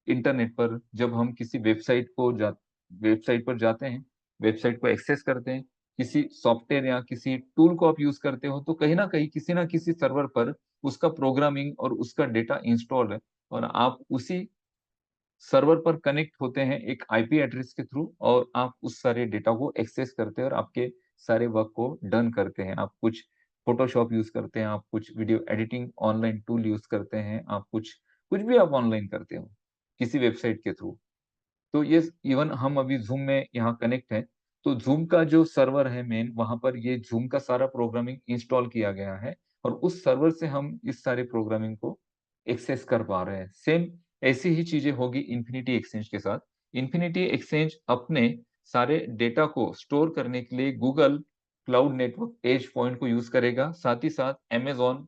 S1: इंटरनेट पर जब हम किसी वेबसाइट पर जाते हैं, वेबसाइट को एक्सेस करते हैं, किसी सॉफ्टवेयर या किसी टूल को आप यूज़ करते हो, तो कहीं न कहीं किसी न किसी सर्वर पर उसका प्रोग्रामिंग और उसका डेटा इंस्टॉल है और आप उसी सर्वर पर कनेक्ट होते हैं एक आईपी एड्रेस के थ्रू और आप उस सारे डेटा को एक्सेस करते हैं और आपके सारे वर्क को डन करते हैं। आप कुछ फ़ोटोशॉप यूज़ करते हैं, आप कुछ video editing online tool use करते हैं, आप कुछ कुछ भी आप ऑनलाइन करते हो, किसी वेबसाइट के थ्रू। तो ये इवन हम अभी ज़ूम में यहाँ कनेक्ट हैं, तो ज़ूम का जो सर्वर है मेन, वहाँ पर ये ज़ूम का सारा प्रोग्रामिंग इंस्टॉल किया गया है और उस सर्वर से हम इस सारे प्रोग्रामिंग को एक्सेस कर पा रहे हैं। सेम ऐसी ही चीज़ें होगी इन्फिनिटी एक्सचेंज के साथ। इन्फिनिटी एक्सचेंज अपने सारे डेटा को स्टोर करने के लिए Google cloud network edge point को यूज़ करेगा, साथ ही साथ अमेज़न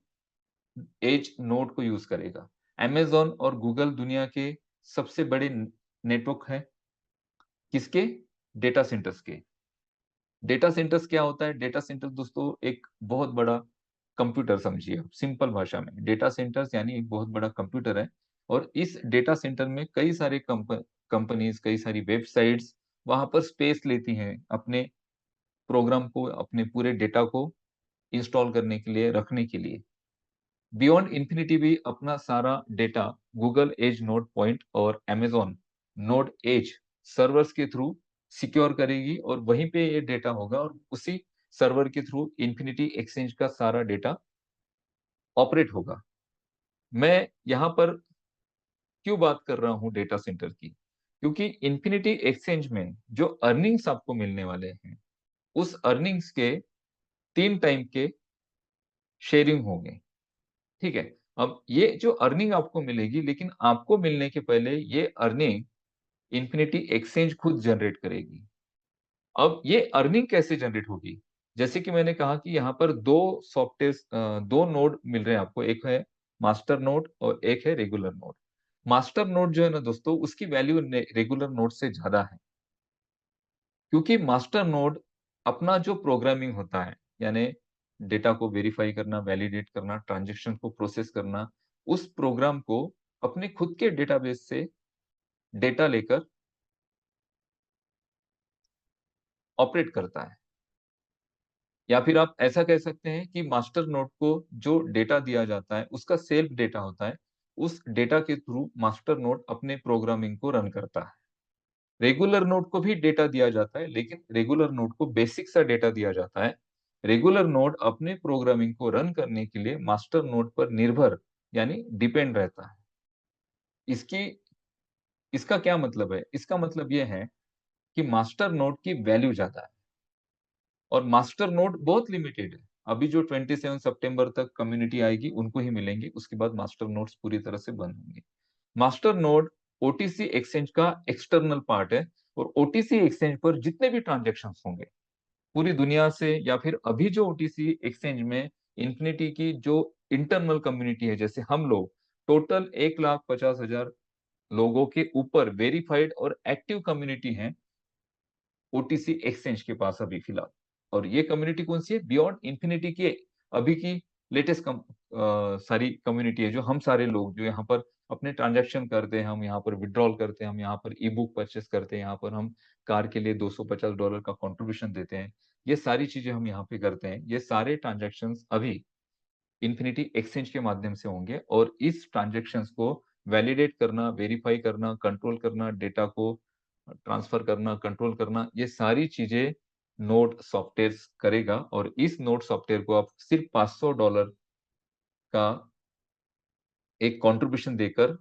S1: एज नोड को यूज़ करेगा। अमेज़न और गूगल दुनिया के सबसे बड़े नेटवर्क हैं। किसके? डेटा सेंटर्स के। डेटा सेंटर्स क्या होता है? डेटा सेंटर दोस्तों एक बहुत बड़ा कंप्यूटर समझिए आप, सिंपल भाषा में। डेटा सेंटर्स यानी एक बहुत बड़ा कंप्यूटर है और इस डेटा सेंटर में कई सारे कंपनीज़, कई सारी वेबसाइट्स वहाँ पर स्पेस लेती हैं अपने प्रोग्राम को, अपने पूरे डेटा को इंस्टॉल करने के लिए, रखने के लिए। बियॉन्ड इन्फिनिटी भी अपना सारा data Google edge node point और अमेज़न नोड एज सर्वर्स के थ्रू सिक्योर करेगी और वहीं पे ये डेटा होगा और उसी सर्वर के थ्रू इन्फिनिटी एक्सचेंज का सारा डेटा ऑपरेट होगा। मैं यहाँ पर क्यों बात कर रहा हूँ डेटा सेंटर की? क्योंकि इन्फिनिटी एक्सचेंज में जो अर्निंग्स आपको मिलने वाले हैं, उस अर्निंग्स के 3 टाइम के शेयरिंग होंगे, ठीक है? अब ये जो अर्निंग आपको मिलेगी, लेकिन आपको मिलने के पहले ये अर्निंग इन्फिनिटी एक्सचेंज खुद जनरेट करेगी। अब ये अर्निंग कैसे जनरेट होगी? जैसे कि मैंने कहा कि यहाँ पर 2 2 नोड मिल रहे हैं आपको, एक है मास्टर नोड और एक है रेगुलर नोड। मास्टर नोड जो है ना दोस्तों, उसकी वैल्यू रेगुलर नोड से ज्यादा है, क्योंकि मास्टर नोड अपना जो प्रोग्रामिंग होता है, यानी डेटा को वेरीफाई करना, वैलिडेट करना, ट्रांजैक्शन को प्रोसेस करना, उस प्रोग्राम को अपने खुद के डेटाबेस से डेटा लेकर ऑपरेट करता है। या फिर आप ऐसा कह सकते हैं कि मास्टर नोड को जो डेटा दिया जाता है, उसका सेल्फ डेटा होता है। उस डेटा के थ्रू मास्टर नोड अपने प्रोग्रामिंग को रन करता है। रेगुलर नोड को भी डेटा दिया जाता है, लेकिन रेगुलर नोड को बेसिक सा डेटा दिया जाता है। रेगुलर नोड अपने प्रोग्रामिंग को रन करने के लिए मास्टर नोड पर निर्भर, यानी डिपेंड रहता है। इसकी इसका क्या मतलब है? इसका मतलब ये है कि मास्टर नोड की वैल्यू ज्यादा है और मास्टर नोड बहुत लिमिटेड है। अभी जो 27 सितंबर तक कम्युनिटी आएगी, उनको ही मिलेंगे, उसके बाद मास्टर नोड्स पूरी तरह से बंद होंगे। मास्टर नोड ओटीसी एक्सचेंज का एक्सटर्नल पार्ट है और ओटीसी एक्सचेंज पर जितने भी ट्रांजैक्शंस होंगे पूरी दुनिया से, या फिर अभी जो ओटीसी एक्सचेंज में इन्फिनिटी की जो इंटरनल कम्युनिटी है, जैसे हम लोग टोटल 1,50,000 लोगों के ऊपर वेरीफाइड और एक्टिव कम्युनिटी है ओटीसी एक्सचेंज के पास अभी फिलहाल। और ये कम्युनिटी कौन सी है? बियॉन्ड इन्फिनिटी की अभी की लेटेस्ट सारी कम्युनिटी है, जो हम सारे लोग जो यहाँ पर अपने ट्रांजैक्शन करते हैं, हम यहाँ पर विड्रॉल करते हैं, हम यहाँ पर ई बुक परचेस करते हैं, यहाँ पर हम कार के लिए $250 का कंट्रीब्यूशन देते हैं, ये सारी चीजें हम यहाँ पे करते हैं। ये सारे ट्रांजैक्शन अभी इन्फिनिटी एक्सचेंज के माध्यम से होंगे और इस ट्रांजैक्शंस को वैलिडेट करना, वेरीफाई करना, कंट्रोल करना, डेटा को ट्रांसफर करना, कंट्रोल करना, ये सारी चीजें नोड सॉफ्टवेयर करेगा और इस नोड सॉफ्टवेयर को आप सिर्फ $500 का एक कंट्रीब्यूशन देकर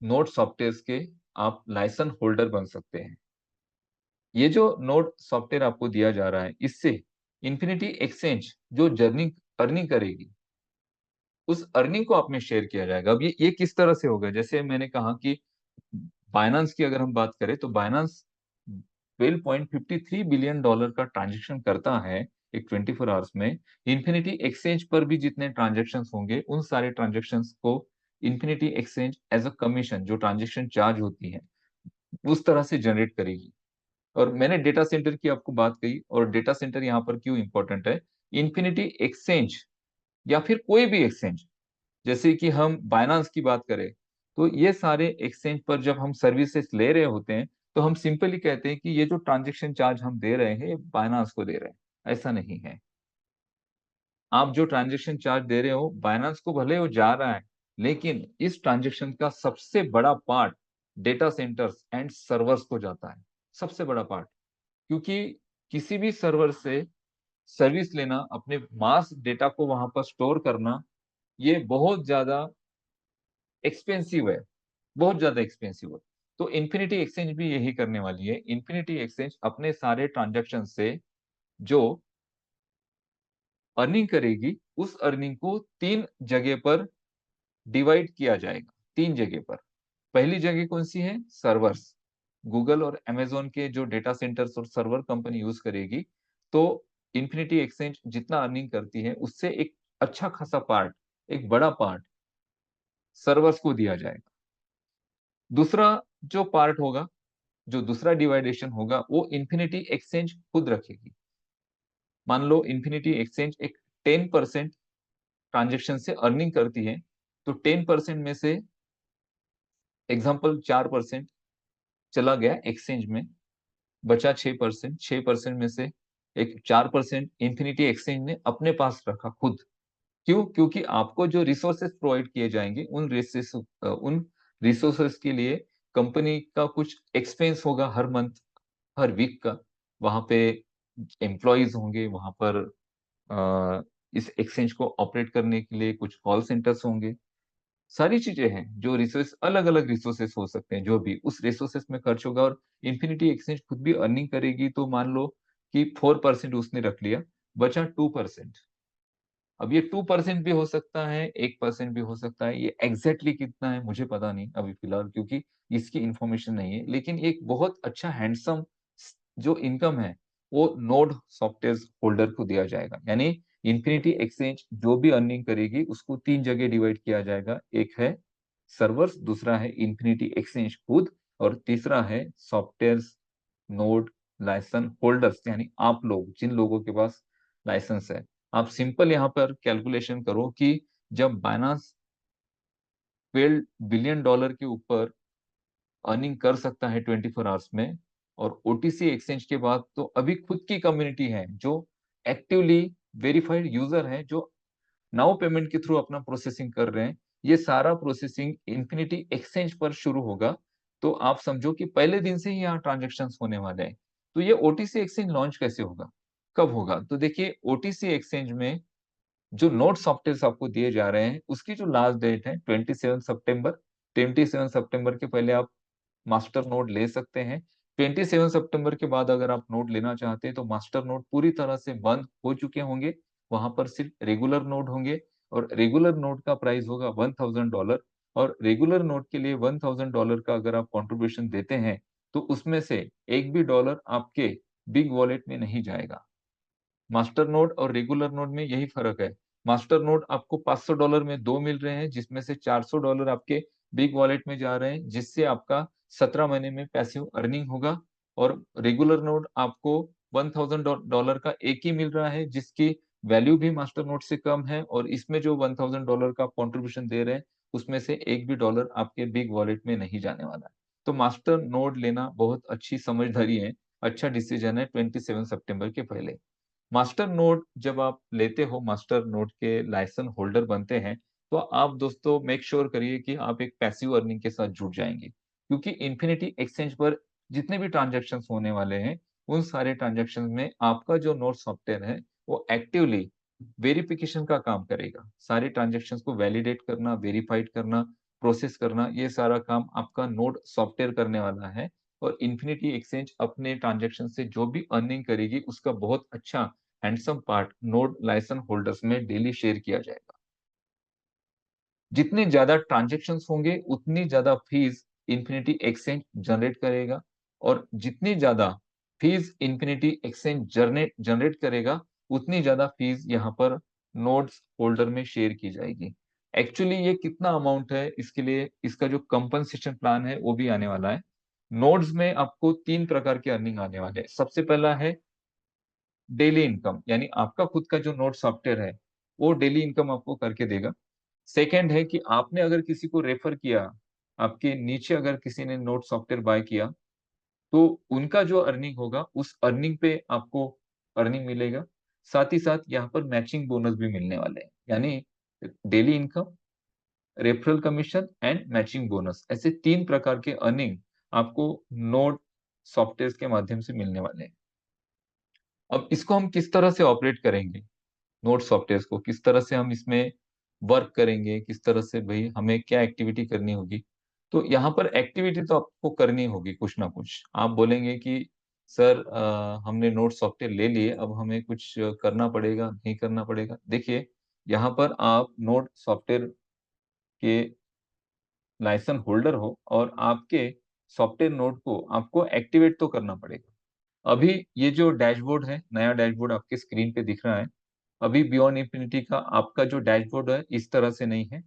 S1: नोड सॉफ्टवेयर के आप लाइसेंस होल्डर बन सकते हैं। ये जो नोड सॉफ्टवेयर आपको दिया जा रहा है, इससे इन्फिनिटी एक्सचेंज जो जर्निंग अर्निंग करेगी, उस अर्निंग को आप में शेयर किया जाएगा। अब ये किस तरह से होगा? जैसे मैंने कहा कि बाइनेंस की अगर हम बात करें तो बाइनेंस 12.53 बिलियन डॉलर का ट्रांजैक्शन करता है एक 24 आवर्स में। इन्फिनिटी एक्सचेंज पर भी जितने ट्रांजैक्शंस होंगे, उन सारे ट्रांजैक्शंस को infinity exchange as a commission, जो ट्रांजैक्शन चार्ज होती है, उस तरह से जनरेट करेगी। और मैंने डेटा सेंटर की आपको बात कही, और डेटा सेंटर यहाँ पर क्यों इंपॉर्टेंट है? इन्फिनिटी एक्सचेंज या फिर कोई भी एक्सचेंज, जैसे कि हम बाइनेंस की बात करें, तो ये सारे एक्सचेंज पर जब हम सर्विसेज ले रहे होते हैं, तो हम सिंपली कहते हैं कि ये जो ट्रांजैक्शन चार्ज हम दे रहे हैं, ये बाइनेंस को दे रहे हैं। ऐसा नहीं है। आप जो ट्रांजैक्शन चार्ज दे रहे हो बाइनेंस को, भले वो जा रहा है, लेकिन इस ट्रांजैक्शन का सबसे बड़ा part data centres and servers को जाता है। सबसे बड़ा पार्ट, क्योंकि किसी भी सर्वर से सर्विस लेना, अपने मास डेटा को वहां पर स्टोर करना, ये बहुत ज्यादा एक्सपेंसिव है, बहुत ज्यादा एक्सपेंसिव है। तो इन्फिनिटी एक्सचेंज भी यही करने वाली है। इन्फिनिटी एक्सचेंज अपने सारे ट्रांजैक्शन से जो अर्निंग करेगी, उस अर्निंग को 3 जगह पर डिवाइड किया जाएगा। 3 जगह पर। पहली जगह कौन सी है? सर्वर्स। गूगल और अमेज़न के जो डेटा सेंटर्स और सर्वर कंपनी यूज करेगी, तो इन्फिनिटी एक्सचेंज जितना अर्निंग करती है, उससे एक अच्छा खासा पार्ट, एक बड़ा पार्ट सर्वर्स को दिया जाएगा। दूसरा जो पार्ट होगा, जो दूसरा डिवाइडेशन होगा, वो इन्फिनिटी एक्सचेंज खुद रखेगी। मान लो इन्फिनिटी एक्सचेंज एक 10% ट्रांजेक्शन से अर्निंग करती है, तो 10% में से एग्जाम्पल 4% चला गया एक्सचेंज में, बचा 6%। 6% में से एक 4% इन्फिनिटी एक्सचेंज ने अपने पास रखा खुद। क्यों? क्योंकि आपको जो रिसोर्सेज प्रोवाइड किए जाएँगे, उन रिसोर्सेज के लिए कंपनी का कुछ एक्सपेंस होगा हर मंथ, हर वीक का। वहाँ पे एम्प्लॉइज़ होंगे, वहाँ पर अ, इस एक्सचेंज को ऑपरेट करने के लिए कुछ कॉल सेंटर्स होंगे। सारी चीज़ें हैं, जो अलग-अलग रिसोर्सेज हो सकते हैं, जो भी उस रिसोर्सेज में खर्च होगा और इन्फिनिटी एक्सचेंज खुद भी अर्निंग करेगी, तो मान लो कि 4% उसने रख लिया, बचा 2%। अब ये 2% भी हो सकता है, 1% भी हो सकता है, ये एग्ज़ैक्टली कितना है मुझे पता नहीं अभी फ़िलहाल, क्योंकि इसकी इन्फॉर्मेशन नहीं है। लेकिन एक बहुत अच्छा हैंडसम स जो इनकम है, वो नोड सॉफ्टवेयर होल्डर को दिया जाएगा। यानी इन्फिनिटी एक्सचेंज जो भी अर्निंग करेगी, उसको 3 जगह डिवाइड किया जाएगा। एक है सर्वर्स, दूसरा है इन्फिनिटी एक्सचेंज खुद और तीसरा है सॉफ्टवेयर्स नोड लाइसेंस होल्डर्स, यानी आप लोग, जिन लोगों के पास लाइसेंस है। आप सिंपल यहाँ पर कैलकुलेशन करो कि जब बायनांस 12 बिलियन डॉलर के ऊपर अर्निंग कर सकता है 24 आवर्स में और ओटीसी एक्सचेंज के बाद, तो अभी खुद की कम्युनिटी है जो एक्टिवली वेरिफाइड यूजर है, जो नाउ पेमेंट के थ्रू अपना प्रोसेसिंग कर रहे हैं। ये सारा प्रोसेसिंग इन्फिनिटी एक्सचेंज पर शुरू होगा। तो आप समझो कि पहले दिन से ही यहाँ ट्रांज़ैक्शंस होने वाले हैं। तो ये ओटीसी एक्सचेंज लॉन्च कैसे होगा? कब होगा? तो देखिए, ओटीसी एक्सचेंज में जो नोट सॉफ्टवेयर्स आपको दिए जा रहे हैं, उसकी जो लास्ट डेट है 27 सितंबर, 27 सितंबर के पहले आप मास्टर नोड ले सकते हैं। 27 सितंबर के बाद अगर आप नोड लेना चाहते हैं, तो मास्टर नोड पूरी तरह से बंद हो चुके होंगे। वहाँ पर सिर्फ रेगुलर नोड होंगे और रेगुलर नोड का प्राइस होगा $1000 और रेगुलर नोड के लिए $1000 का अगर आप कंट्रीब्यूशन देते हैं, तो उसमें से एक भी डॉलर आपके बिग वॉलेट में नहीं जाएगा। मास्टर नोड और रेगुलर नोड में यही फ़र्क है। मास्टर नोड आपको $500 में 2 मिल रहे हैं, जिसमें से $400 आपके बिग वॉलेट में जा रहे हैं, जिससे आपका 17 महीने में पैसिव अर्निंग होगा और रेगुलर नोड आपको $1000 का एक ही मिल रहा है, जिसकी वैल्यू भी मास्टर नोड से कम है और इसमें जो $1000 का कंट्रीब्यूशन दे रहे हैं, उसमें से एक भी डॉलर आपके बिग वॉलेट में नहीं जाने वाला है। तो मास्टर नोड लेना बहुत अच्छी समझदारी है, अच्छा डिसीजन है 27 सितंबर के पहले। मास्टर नोड जब आप लेते हो, मास्टर नोड के लाइसेंस होल्डर बनते हैं, तो आप दोस्तों मेक श्योर करिए कि आप एक पैसिव अर्निंग के साथ जुड़ जाएँगे। क्योंकि इन्फिनिटी एक्सचेंज पर जितने भी ट्रांज़ैक्शंस होने वाले हैं, उन सारे ट्रांज़ैक्शंस में आपका जो नोड सॉफ्टवेयर है, वो एक्टिवली वेरिफिकेशन का काम करेगा। सारे ट्रांज़ैक्शंस को वैलिडेट करना, वेरिफाइड करना, प्रोसेस करना, ये सारा काम आपका नोड सॉफ्टवेयर करने वाला है और इन्फिनिटी एक्सचेंज अपने ट्रांज़ैक्शन से जो भी अर्निंग करेगी, उसका बहुत अच्छा handsome part node licence holders में डेली शेयर किया जाएगा। जितने ज़्यादा ट्रांज़ैक्शंस होंगे, उतनी ज़्यादा फीस इन्फिनिटी एक्सचेंज जनरेट करेगा और जितनी ज़्यादा फीस इन्फिनिटी एक्सचेंज जनरेट करेगा, उतनी ज़्यादा फीस यहाँ पर नोड्स होल्डर में शेयर की जाएगी। एक्चुअली ये कितना अमाउंट है, इसके लिए इसका जो कंपनसेशन प्लान है, वो भी आने वाला है। नोड्स में आपको 3 प्रकार के अर्निंग आने वाले हैं। सबसे पहला है डेली इनकम, यानी आपका खुद का जो नोट सॉफ्टवेयर है, वो डेली इनकम आपको करके देगा। सेकंड है कि आपने अगर किसी को रेफर किया, आपके नीचे अगर किसी ने नोट सॉफ्टवेयर बाय किया, तो उनका जो अर्निंग होगा, उस अर्निंग पे आपको अर्निंग मिलेगा। साथ ही साथ यहाँ पर मैचिंग बोनस भी मिलने वाले हैं। यानी daily income, referral commission and matching bonus, ऐसे 3 प्रकार के अर्निंग आपको नोट सॉफ्टवेयर्स के माध्यम से मिलने वाले हैं। अब इसको हम किस तरह से ऑपरेट करेंगे? नोट सॉफ्टवेयर्स को किस तरह से हम इसमें वर्क करेंगे, किस तरह से भई हमें क्या एक्टिविटी करनी होगी? तो यहाँ पर एक्टिविटी तो आपको करनी होगी कुछ ना कुछ। आप बोलेंगे कि सर हमने नोट सॉफ्टवेयर ले लिए, अब हमें कुछ करना पड़ेगा, नहीं करना पड़ेगा? देखिए, यहाँ पर आप नोट सॉफ्टवेयर के लाइसेंस होल्डर हो और आपके सॉफ्टवेयर नोड को आपको एक्टिवेट तो करना पड़ेगा। अभी ये जो डैशबोर्ड है, नया डैशबोर्ड आपके स्क्रीन पे दिख रहा है। अभी बियॉन्ड इंफिनिटी का आपका जो डैशबोर्ड है, इस तरह से नहीं है,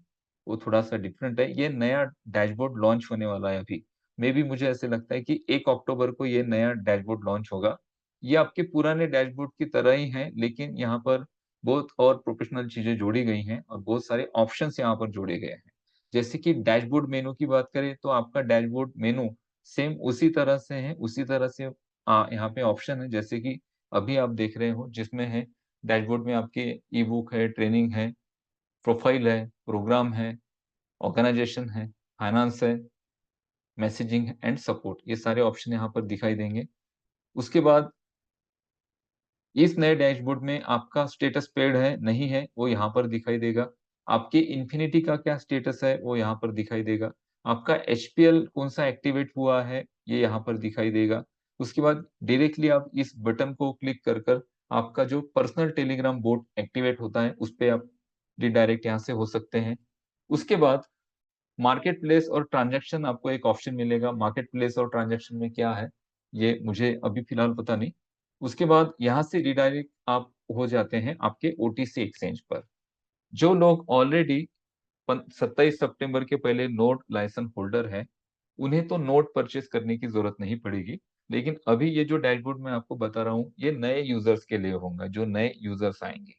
S1: वो थोड़ा-सा डिफरेंट है। ये नया डैशबोर्ड लॉन्च होने वाला है अभी। मेबी मुझे ऐसे लगता है कि 1 अक्टूबर को ये नया डैशबोर्ड लॉन्च होगा। ये आपके पुराने डैशबोर्ड की तरह ही है, लेकिन यहाँ पर बहुत और प्रोफेशनल चीज़ें जोड़ी गई हैं और बहुत सारे ऑप्शंस यहाँ पर जोड़े गए हैं। जैसे कि डैशबोर्ड मेनू की बात करें, तो आपका डैशबोर्ड मेनू सेम उसी तरह से है, उसी तरह से यहाँ पे ऑप्शन है, जैसे कि अभी आप देख रहे हो जिसमें है डैशबोर्ड में आपके ई-बुक है, ट्रेनिंग है, प्रोफाइल है, प्रोग्राम है, ऑर्गेनाइजेशन है, फाइनेंस है, मैसेजिंग एंड सपोर्ट ये सारे ऑप्शन यहाँ पर दिखाई देंगे। उसके बाद इस नए डैशबोर्ड में आपका स्टेटस पेड है, नहीं है, वो यहाँ पर दिखाई देगा। आपके इन्फिनिटी का क्या स्टेटस है, वो यहाँ पर दिखाई देगा। आपका एचपीएल कौन-सा एक्टिवेट हुआ है, ये यहाँ पर दिखाई देगा। उसके बाद डायरेक्टली आप इस बटन को क्लिक कर आपका जो पर्सनल टेलीग्राम बॉट एक्टिवेट होता है, उस पे आप रिडायरेक्ट यहाँ से हो सकते हैं। उसके बाद मार्केट प्लेस और ट्रांज़ैक्शन आपको एक ऑप्शन मिलेगा, मार्केट प्लेस और ट्रांज़ैक्शन में क्या है, ये मुझे अभी फ़िलहाल पता नहीं। उसके बाद यहाँ से रिडायरेक्ट आप हो जाते हैं आपके ओटीसी एक्सचेंज पर। जो लोग ऑलरेडी 27 सितंबर के पहले नोट लाइसेंस होल्डर हैं, उन्हें तो नोट परचेज़ करने की ज़रूरत नहीं पड़ेगी। लेकिन अभी ये जो डैशबोर्ड मैं आपको बता रहा हूँ, ये नए यूज़र्स के लिए होगा, जो नए यूज़र्स आएँगे।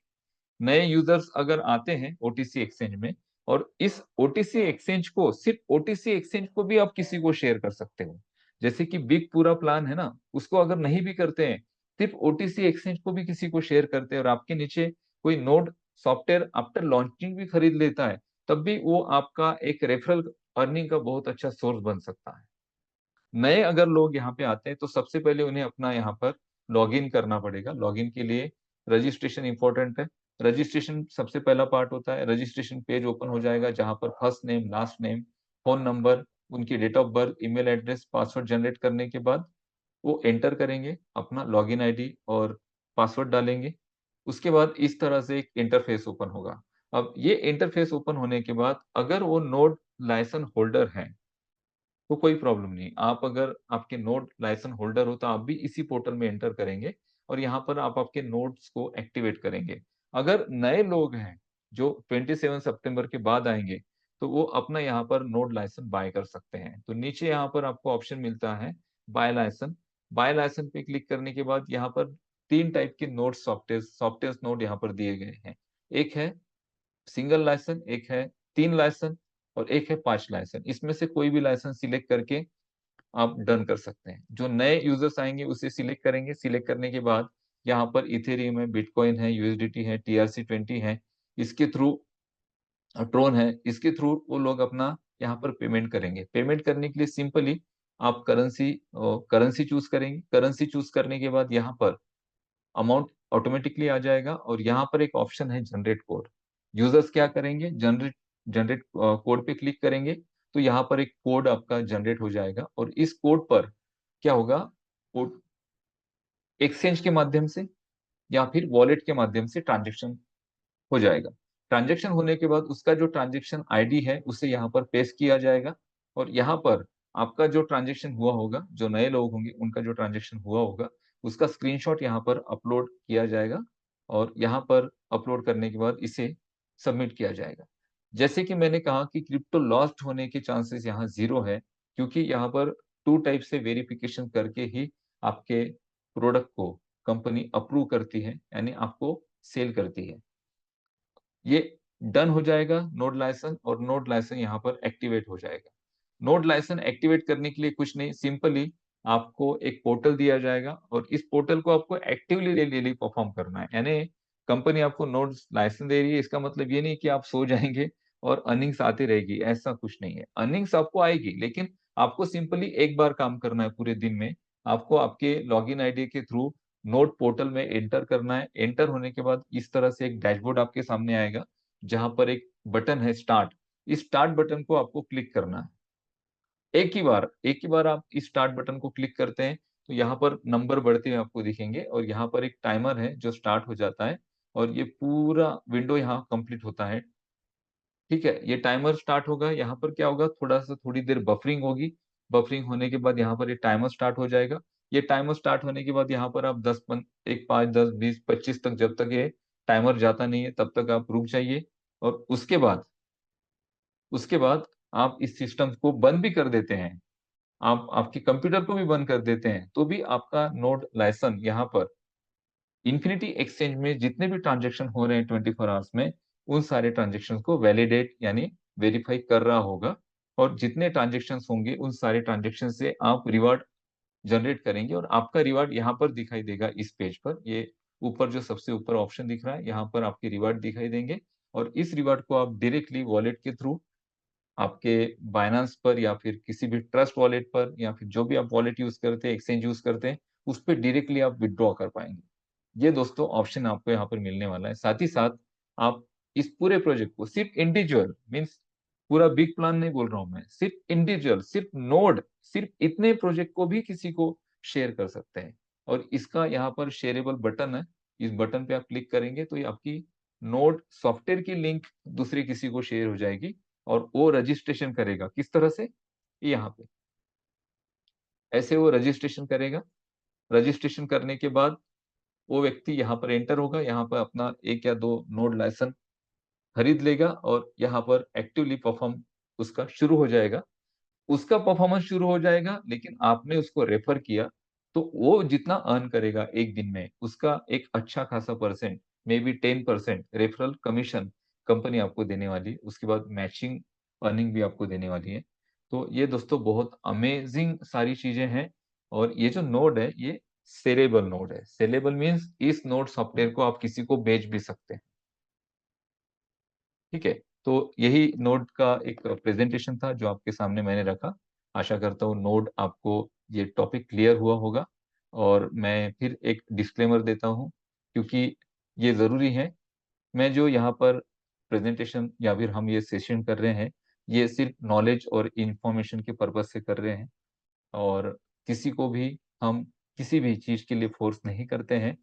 S1: नए यूज़र्स अगर आते हैं ओटीसी एक्सचेंज में और इस ओटीसी एक्सचेंज को सिर्फ़ ओटीसी एक्सचेंज को भी आप किसी को शेयर कर सकते हो। जैसे कि बिग पूरा प्लान है ना, उसको अगर नहीं भी करते हैं, सिर्फ़ ओटीसी एक्सचेंज को भी किसी को शेयर करते हैं और आपके नीचे कोई नोड सॉफ्टवेयर आफ्टर लॉन्चिंग भी खरीद लेता है, तब भी वो आपका एक रेफरल अर्निंग का बहुत अच्छा सोर्स बन सकता है। नए अगर लोग यहाँ पे आते हैं तो सबसे पहले उन्हें अपना यहाँ पर लॉगिन करना पड़ेगा। लॉगिन के लिए रजिस्ट्रेशन इम्पोर्टेंट है। रजिस्ट्रेशन सबसे पहला पार्ट होता है। रजिस्ट्रेशन पेज ओपन हो जाएगा जहाँ पर first name, last name, phone number, उनकी date of birth, email address, password generate करने के बाद वो एंटर करेंगे, अपना लॉगिन आईडी और पासवर्ड डालेंगे। उसके बाद इस तरह से एक इंटरफ़ेस ओपन होगा। अब ये इंटरफ़ेस ओपन होने के बाद अगर वो नोड लाइसेंस होल्डर हैं तो कोई प्रॉब्लम नहीं। आप अगर आपके नोड लाइसेंस होल्डर हो, तो आप भी इसी पोर्टल में एंटर करेंगे और यहाँ पर आप आपके नोड्स को एक्टिवेट करेंगे। अगर नए लोग हैं, जो 27 सितंबर के बाद आएँगे, तो वो अपना यहाँ पर नोड लाइसेंस बाय कर सकते हैं। तो नीचे यहाँ पर आपको ऑप्शन मिलता है बाय लाइसेंस। बाय लाइसेंस पे क्लिक करने के बाद यहाँ पर 3 टाइप के नोड सॉफ्टवेयर नोड यहाँ पर दिए गए हैं। एक है सिंगल लाइसेंस, एक है 3 लाइसेंस और एक है 5 लाइसेंस। इसमें से कोई भी लाइसेंस सिलेक्ट करके आप डन कर सकते हैं। जो नए यूज़र्स आएँगे उसे सिलेक्ट करेंगे, सिलेक्ट करने के बाद यहाँ पर इथेरियम है, बिटकॉइन है, यूएसडीटी है, टीआरसी-20 है, इसके थ्रू ट्रोन है, इसके थ्रू वो लोग अपना यहाँ पर पेमेंट करेंगे। पेमेंट करने के लिए सिंपली आप करेंसी चूज़ करेंगे। करेंसी चूज़ करने के बाद यहाँ पर अमाउंट ऑटोमैटिकली आ जाएगा और यहाँ पर एक ऑप्शन है जनरेट कोड। यूज़र्स क्या करेंगे जनरेट जनरेट कोड पे क्लिक करेंगे, तो यहाँ पर एक कोड आपका जनरेट हो जाएगा और इस कोड पर क्या होगा, कोड एक्सचेंज के माध्यम से या फिर वॉलेट के माध्यम से ट्रांज़ैक्शन हो जाएगा। ट्रांज़ैक्शन होने के बाद उसका जो ट्रांज़ैक्शन आईडी है, उसे यहाँ पर पेस्ट किया जाएगा और यहाँ पर आपका जो ट्रांज़ैक्शन हुआ होगा, जो नए लोग होंगे, उनका जो ट्रांज़ैक्शन हुआ होगा, उसका स्क्रीनशॉट यहाँ पर अपलोड किया जाएगा और यहाँ पर अपलोड करने के बाद इसे सबमिट किया जाएगा। जैसे कि मैंने कहा कि क्रिप्टो लॉस्ट होने के चांसेस यहाँ 0 है, क्योंकि यहाँ पर 2 टाइप से वेरिफ़िकेशन करके ही आपके प्रोडक्ट को कंपनी अप्रूव करती है, यानी आपको सेल करती है। ये डन हो जाएगा नोड लाइसेंस और नोड लाइसेंस यहाँ पर एक्टिवेट हो जाएगा। नोड लाइसेंस एक्टिवेट करने के लिए कुछ नहीं, सिंपली आपको एक पोर्टल दिया जाएगा और इस पोर्टल को आपको एक्टिवली डेली परफॉर्म करना है। यानी कंपनी आपको नोड लाइसेंस दे रही है, इसका मतलब ये नहीं कि आप सो जाएँगे और अर्निंग्स आती रहेगी, ऐसा कुछ नहीं है। अर्निंग्स आपको आएगी, लेकिन आपको सिंपली एक बार काम करना है पूरे दिन में। आपको आपके लॉगिन आईडी के थ्रू नोड पोर्टल में एंटर करना है। एंटर होने के बाद इस तरह से एक डैशबोर्ड आपके सामने आएगा, जहाँ पर एक बटन है स्टार्ट। इस स्टार्ट बटन को आपको क्लिक करना है। एक ही बार आप इस स्टार्ट बटन को क्लिक करते हैं, तो यहाँ पर नंबर बढ़ते हुए आपको दिखेंगे और यहाँ पर एक टाइमर है जो स्टार्ट हो जाता है और ये पूरा विंडो यहाँ कंप्लीट होता है। ठीक है? ये टाइमर स्टार्ट होगा, यहाँ पर क्या होगा थोड़ा-सा थोड़ी देर बफरिंग होगी। बफरिंग होने के बाद यहाँ पर ये टाइमर स्टार्ट हो जाएगा। ये टाइमर स्टार्ट होने के बाद यहाँ पर आप 10 पन 1, 5, 10, 20, 25 तक जब तक ये टाइमर जाता नहीं है, तब तक आप रुक जाइए और उसके बाद आप इस सिस्टम को बंद भी कर देते हैं। आप आपके कंप्यूटर को भी बंद कर देते हैं, तो भी आपका नोड लाइसेंस यहाँ पर इन्फिनिटी एक्सचेंज में जितने भी ट्रांज़ैक्शन हो रहे हैं 24 आवर्स में, उन सारे ट्रांज़ैक्शंस को वैलिडेट यानी वेरीफ़ाई कर रहा होगा और जितने ट्रांज़ैक्शंस होंगे, उन सारे ट्रांज़ैक्शन से आप रिवार्ड जनरेट करेंगे और आपका रिवार्ड यहाँ पर दिखाई देगा इस पेज पर। ये ऊपर जो सबसे ऊपर ऑप्शन दिख रहा है, यहाँ पर आपके रिवार्ड दिखाई देंगे और इस रिवार्ड को आप डायरेक्टली वॉलेट के थ्रू आपके बायनांस पर या फिर किसी भी ट्रस्ट वॉलेट पर या फिर जो भी आप वॉलेट यूज़ करते हैं, एक्सचेंज यूज़ करते हैं, उस पे डायरेक्टली आप विथड्रॉ कर पाएँगे। ये दोस्तों ऑप्शन आपको यहाँ पर मिलने वाला है। साथ ही साथ आप इस पूरे प्रोजेक्ट को सिर्फ़ इंडिविजुअल मीन्स पूरा बिग प्लान नहीं बोल रहा हूँ मैं, सिर्फ़ इंडिविजुअल, सिर्फ़ नोड, सिर्फ़ इतने प्रोजेक्ट को भी किसी को शेयर कर सकते हैं। और इसका यहाँ पर शेयरेबल बटन है, इस बटन पे आप क्लिक करेंगे तो ये आपकी नोड सॉफ्टवेयर की लिंक दूसरे किसी को शेयर हो जाएगी और वो रजिस्ट्रेशन करेगा। किस तरह से? यहाँ पे। ऐसे वो रजिस्ट्रेशन करेगा, रजिस्ट्रेशन करने के बाद वो व्यक्ति यहाँ पर एंटर होगा, यहाँ पर अपना 1 या 2 नोड लाइसेंस खरीद लेगा और यहाँ पर एक्टिवली परफ़ॉर्म उसका शुरू हो जाएगा। उसका परफ़ॉर्मेंस शुरू हो जाएगा, लेकिन आपने उसको रेफ़र किया, तो वो जितना अर्न करेगा 1 दिन में, उसका एक अच्छा खासा percent, maybe 10% referral commission company आपको देने वाली है। उसके बाद मैचिंग अर्निंग भी आपको देने वाली है। तो ये दोस्तों बहुत अमेज़िंग सारी चीज़ें हैं और ये जो नोड है, ये सेलेबल नोड है। सेलेबल मीन्स इस नोड सॉफ्टवेयर को आप किसी को बेच भी सकते हैं। ठीक है? तो यही नोड का एक प्रेज़ेंटेशन था जो आपके सामने मैंने रखा। आशा करता हूँ नोड आपको ये टॉपिक क्लियर हुआ होगा और मैं फिर एक डिस्क्लेमर देता हूँ क्योंकि ये ज़रूरी है। मैं जो यहाँ पर प्रेज़ेंटेशन या फिर हम ये सेशन कर रहे हैं, ये सिर्फ़ नॉलेज और इन्फॉर्मेशन के पर्पज़ से कर रहे हैं और किसी को भी हम किसी भी चीज़ के लिए फ़ोर्स नहीं करते हैं।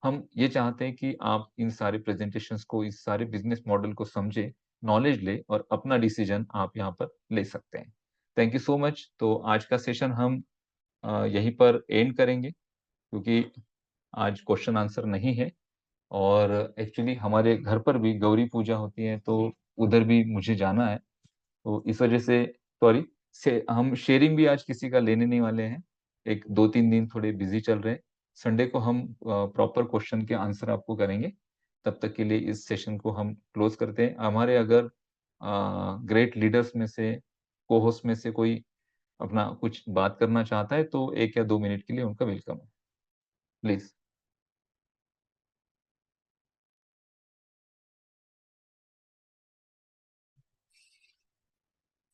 S1: हम ये चाहते हैं कि आप इन सारे प्रेज़ेंटेशंस को, इस सारे बिज़नेस मॉडल को समझें, नॉलेज लें और अपना डिसीज़न आप यहाँ पर ले सकते हैं। Thank you so much. तो आज का सेशन हम यहीं पर एंड करेंगे क्योंकि आज क्वेश्चन आंसर नहीं है और एक्चुअली हमारे घर पर भी गौरी पूजा होती है, तो उधर भी मुझे जाना है। तो इस वजह से सॉरी से हम शेयरिंग भी आज किसी का लेने नहीं वाले हैं। एक 2-3 दिन थोड़े बिज़ी चल रहे हैं। संडे को हम प्रॉपर क्वेश्चन के आंसर आपको करेंगे। तब तक के लिए इस सेशन को हम क्लोज़ करते हैं। हमारे अगर ग्रेट लीडर्स में से, को-होस्ट में से कोई अपना कुछ बात करना चाहता है, तो 1 या 2 मिनट के लिए उनका वेलकम है। प्लीज़।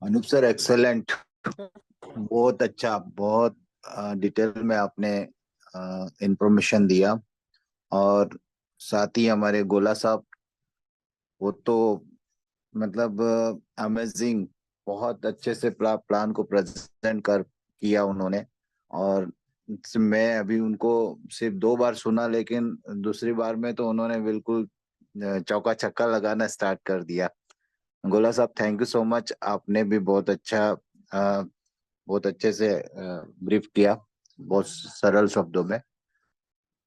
S3: Anoop sir, excellent. बहुत अच्छा, बहुत डिटेल में आपने इंफॉर्मेशन दिया। और साथ ही हमारे गोला साहब, वो तो मतलब अमेजिंग, बहुत अच्छे से प्लान को प्रेजेंट कर किया उन्होंने। और मैं अभी उनको सिर्फ 2 बार सुना, लेकिन दूसरी बार में तो उन्होंने बिल्कुल चौका छक्का लगाना स्टार्ट कर दिया। गोला साहब, थैंक यू सो मच। आपने भी बहुत अच्छा, बहुत अच्छे से ब्रीफ किया, बहुत सरल शब्दों में।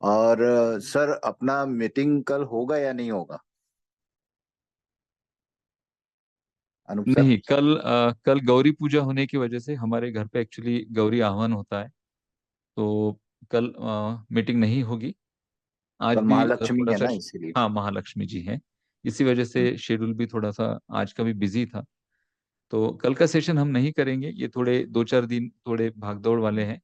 S3: और सर, अपना मीटिंग कल होगा या नहीं होगा, अनूप सर?
S1: नहीं, कल गौरी पूजा होने की वजह से हमारे घर पे एक्चुअली गौरी आह्वान होता है, तो कल मीटिंग नहीं होगी। आज
S3: कल
S1: भी
S3: महालक्ष्मी है
S1: थोड़ा-सा
S3: ना, इसीलिए।
S1: हाँ, महालक्ष्मी जी हैं। इसी वजह
S3: हम्म।
S1: से शेड्यूल भी थोड़ा-सा आज का भी बिज़ी था। तो कल का सेशन हम नहीं करेंगे, ये थोड़े 2-4 दिन थोड़े भाग-दौड़ वाले हैं।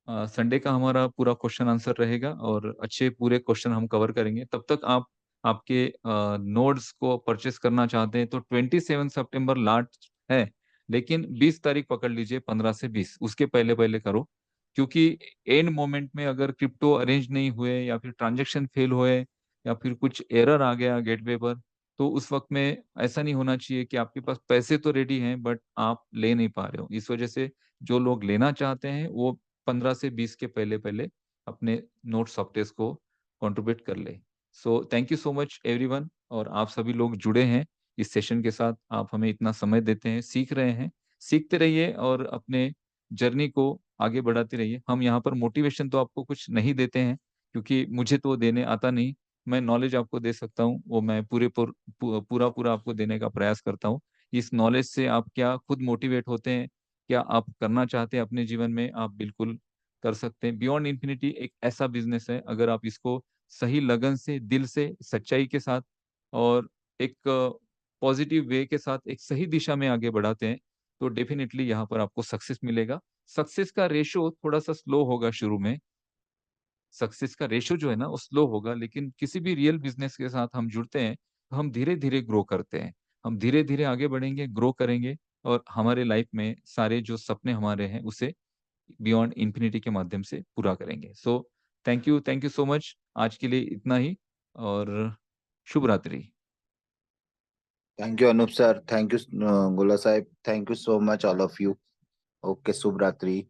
S1: संडे का हमारा पूरा क्वेश्चन आंसर रहेगा और अच्छे पूरे क्वेश्चन हम कवर करेंगे। तब तक आप आपके नोट्स को परचेज़ करना चाहते हैं तो 27 सितंबर लास्ट है, लेकिन 20 तारीख पकड़ लीजिए 15 से 20 उसके पहले-पहले करो। क्योंकि एंड मोमेंट में अगर क्रिप्टो अरेंज नहीं हुए या फिर ट्रांज़ैक्शन फेल हुए या फिर कुछ एरर आ गया गेटवे पर, तो उस वक़्त में ऐसा नहीं होना चाहिए कि आपके पास पैसे तो रेडी हैं बट आप ले नहीं पा रहे हो। इस वजह से जो लोग लेना चाहते हैं वो 15 से 20 के पहले-पहले अपने नोट सॉफ्टवेयर्स को कंट्रीब्यूट कर लें। सो thank you so much everyone और आप सभी लोग जुड़े हैं इस सेशन के साथ। आप हमें इतना समय देते हैं, सीख रहे हैं। सीखते रहिए और अपने जर्नी को आगे बढ़ाते रहिए। हम यहाँ पर मोटिवेशन तो आपको कुछ नहीं देते हैं क्योंकि मुझे तो देने आता नहीं। मैं नॉलेज आपको दे सकता हूँ, वो मैं पूरा-पूरा आपको देने का प्रयास करता हूँ। इस नॉलेज से आप क्या खुद मोटिवेट होते हैं, क्या आप करना चाहते हैं अपने जीवन में, आप बिल्कुल कर सकते हैं। बियॉन्ड इंफिनिटी एक ऐसा बिज़नेस है, अगर आप इसको सही लगन से, दिल से, सच्चाई के साथ और एक पॉज़िटिव वे के साथ एक सही दिशा में आगे बढ़ाते हैं, तो डेफ़िनिटली यहाँ पर आपको सक्सेस मिलेगा। सक्सेस का रेशो थोड़ा-सा स्लो होगा शुरू में। सक्सेस का रेशो जो है ना, वो स्लो होगा, लेकिन किसी भी रियल बिज़नेस के साथ हम जुड़ते हैं, तो हम धीरे-धीरे ग्रो करते हैं। हम धीरे-धीरे आगे बढ़ेंगे, ग्रो करेंगे और हमारे लाइफ में सारे जो सपने हमारे हैं, उसे बियॉन्ड इंफिनिटी के माध्यम से पूरा करेंगे। So thank you so much. आज के लिए इतना ही और शुभ रात्रि।
S3: Thank you Anoop sir, thank you Gola साहब, thank you so much all of you. Okay, शुभ रात्रि।